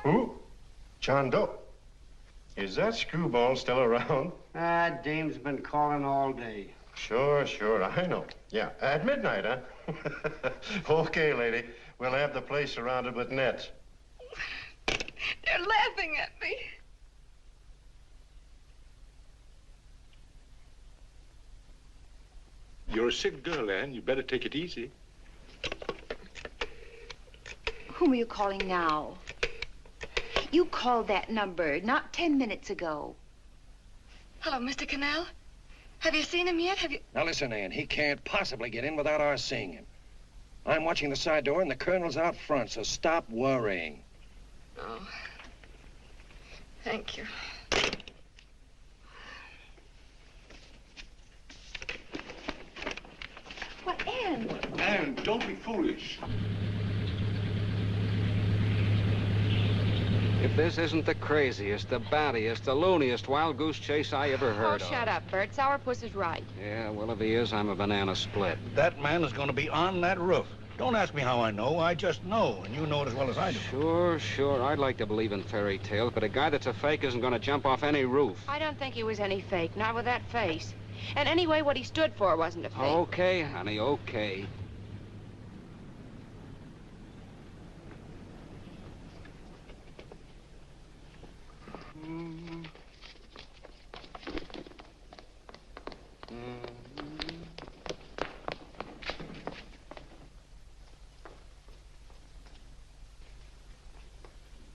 Who? John Doe. Is that screwball still around?
Dame's been calling all day.
Sure, I know. Yeah, at midnight, huh?
Okay, lady. We'll have the place surrounded with nets.
They're laughing at me.
You're a sick girl, Anne. You better take it easy.
Whom are you calling now? You called that number not 10 minutes ago.
Hello, Mr. Canal. Have you seen him yet? Have you...
Now listen, Ann, he can't possibly get in without our seeing him. I'm watching the side door and the colonel's out front, so stop worrying.
Oh. Thank you.
What, Ann?
Anne, don't be foolish.
If this isn't the craziest, the battiest, the looniest wild goose chase I ever heard of.
Shut up, Bert. Sourpuss is right.
Yeah, well, if he is, I'm a banana split.
That man is going to be on that roof. Don't ask me how I know. I just know, and you know it as well as I do.
Sure. I'd like to believe in fairy tales, but a guy that's a fake isn't going to jump off any roof.
I don't think he was any fake, not with that face. And anyway, what he stood for wasn't a fake.
Okay, honey, okay.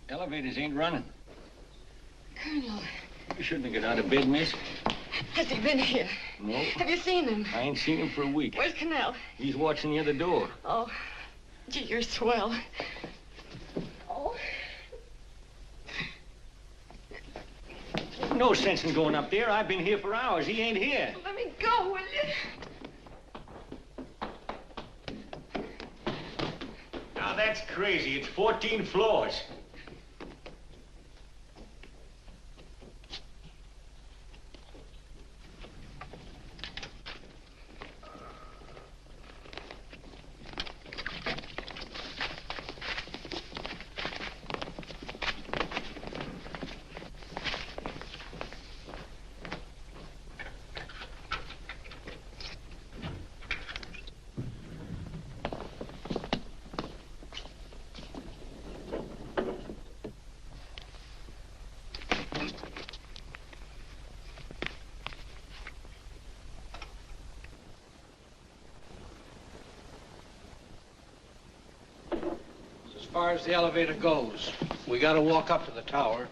Elevators ain't running.
Colonel,
You shouldn't have got out of bed, miss.
has he been here?
No.
Have you seen him?
I ain't seen him for a week.
Where's Canal?
He's watching the other door.
Oh, gee, you're swell. Oh.
No sense in going up there. I've been here for hours. He ain't here.
Let me go, will you?
Now that's crazy. It's 14 floors.
As far as the elevator goes, we gotta walk up to the tower.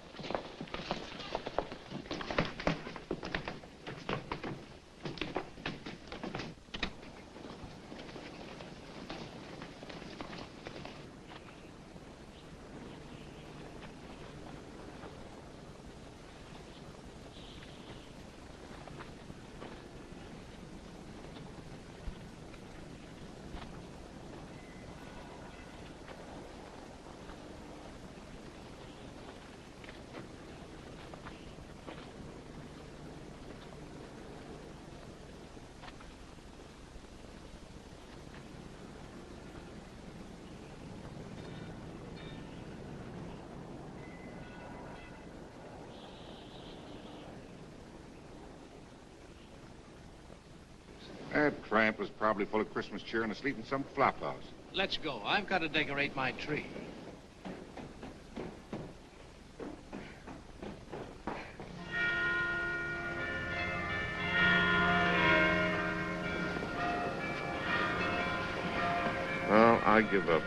That tramp was probably full of Christmas cheer and asleep in some flop house.
Let's go. I've got to decorate my tree.
Well, I give up.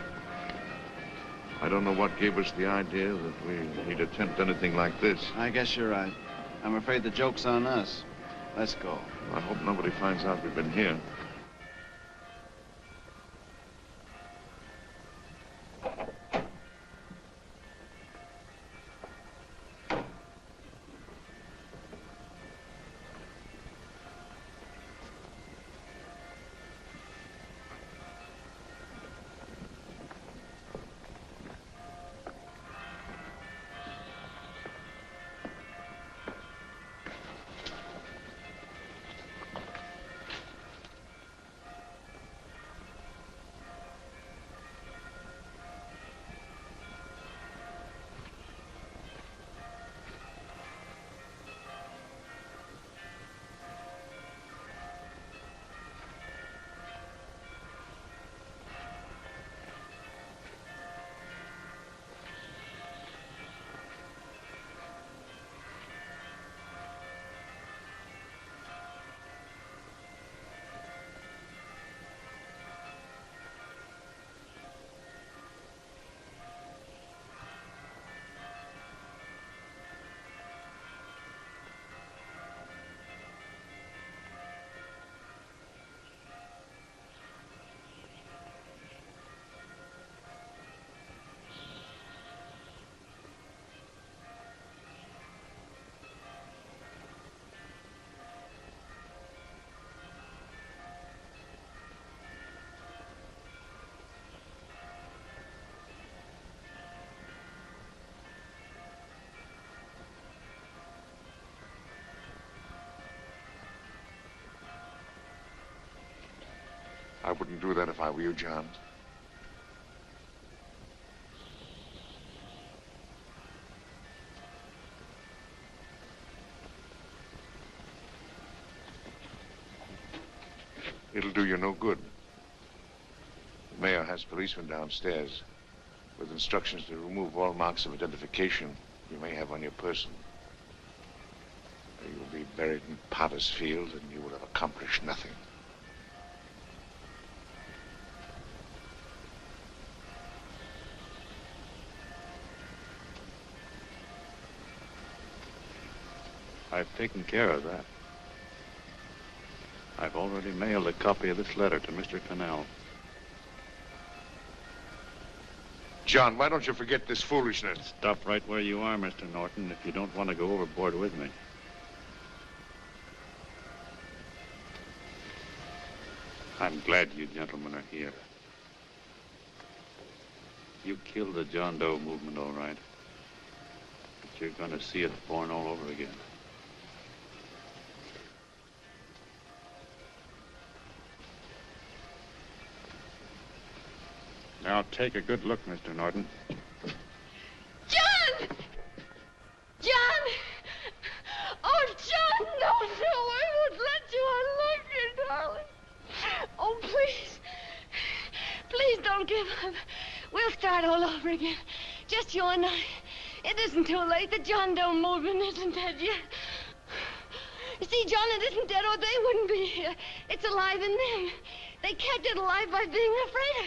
I don't know what gave us the idea that we'd attempt anything like this.
I guess you're right. I'm afraid the joke's on us. Let's go.
I hope nobody finds out we've been here. I wouldn't do that if I were you, John. It'll do you no good. The mayor has policemen downstairs with instructions to remove all marks of identification you may have on your person. You will be buried in Potter's Field, and you will have accomplished nothing.
I've taken care of that. I've already mailed a copy of this letter to Mr. Cannell.
John, why don't you forget this foolishness?
Stop right where you are, Mr. Norton, if you don't want to go overboard with me. I'm glad you gentlemen are here. You killed the John Doe movement, all right. But you're going to see it born all over again. Now take a good look, Mr. Norton.
John! John! Oh, John, no, I won't let you. I love you, darling. Oh, please. Please don't give up. We'll start all over again. Just you and I. It isn't too late. The John Doe movement isn't dead yet. You see, John, it isn't dead or they wouldn't be here. It's alive in them. They kept it alive by being afraid of.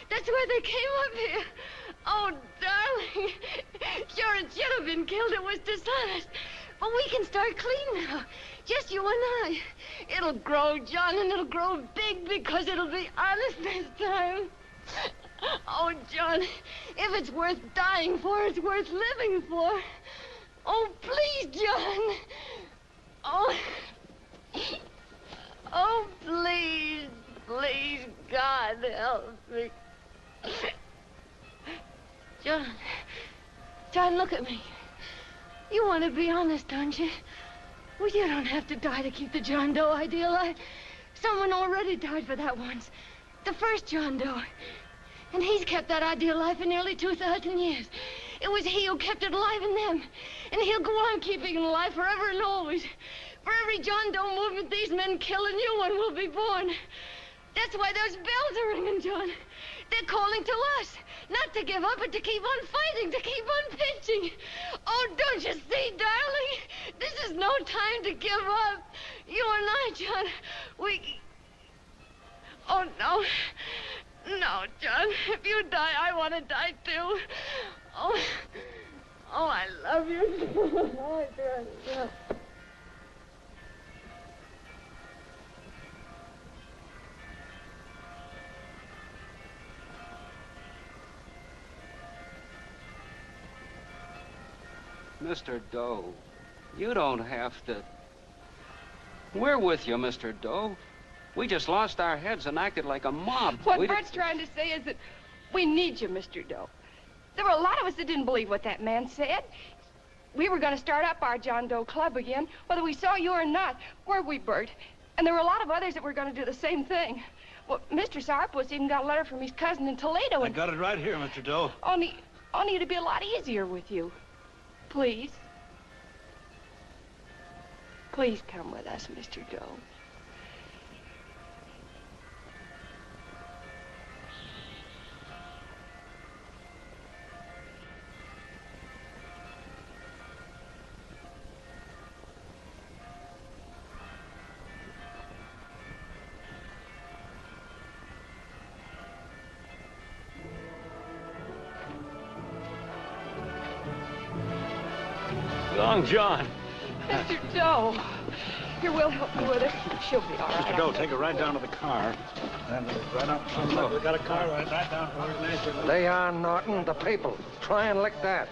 That's why they came up here. Oh, darling. Sure, it should have been killed. It was dishonest. But we can start clean now. Just you and I. It'll grow, John, and it'll grow big because it'll be honest this time. Oh, John, if it's worth dying for, it's worth living for. Oh, please, John. Oh. Oh, please. Please, God, help me. John, look at me. You want to be honest, don't you? Well, you don't have to die to keep the John Doe idea alive. Someone already died for that once. The first John Doe. And he's kept that idea alive for nearly 2,000 years. It was he who kept it alive in them. And he'll go on keeping it alive forever and always. For every John Doe movement these men kill, a new one will be born. That's why those bells are ringing, John. They're calling to us. Not to give up, but to keep on fighting, to keep on pitching. Oh, don't you see, darling? This is no time to give up. You and I, John, we... Oh, no. No, John. If you die, I want to die, too. Oh, I love you. Oh, John.
Mr. Doe, you don't have to... We're with you, Mr. Doe. We just lost our heads and acted like a mob.
What Bert's trying to say is that we need you, Mr. Doe. There were a lot of us that didn't believe what that man said. We were going to start up our John Doe Club again, whether we saw you or not, weren't we, Bert? And there were a lot of others that were going to do the same thing. Well, Mr. Sourpuss even got a letter from his cousin in Toledo.
I got it right here, Mr. Doe.
Only it'd be a lot easier with you. Please. Please come with us, Mr. Doe.
Long John.
Mr. Doe. Here, we'll help you with it. She'll be all right.
Mr. Doe, take her right down to the car. And right up front. Look, we got a car right down to where it is.
Lay on, Norton. The people. Try and lick that.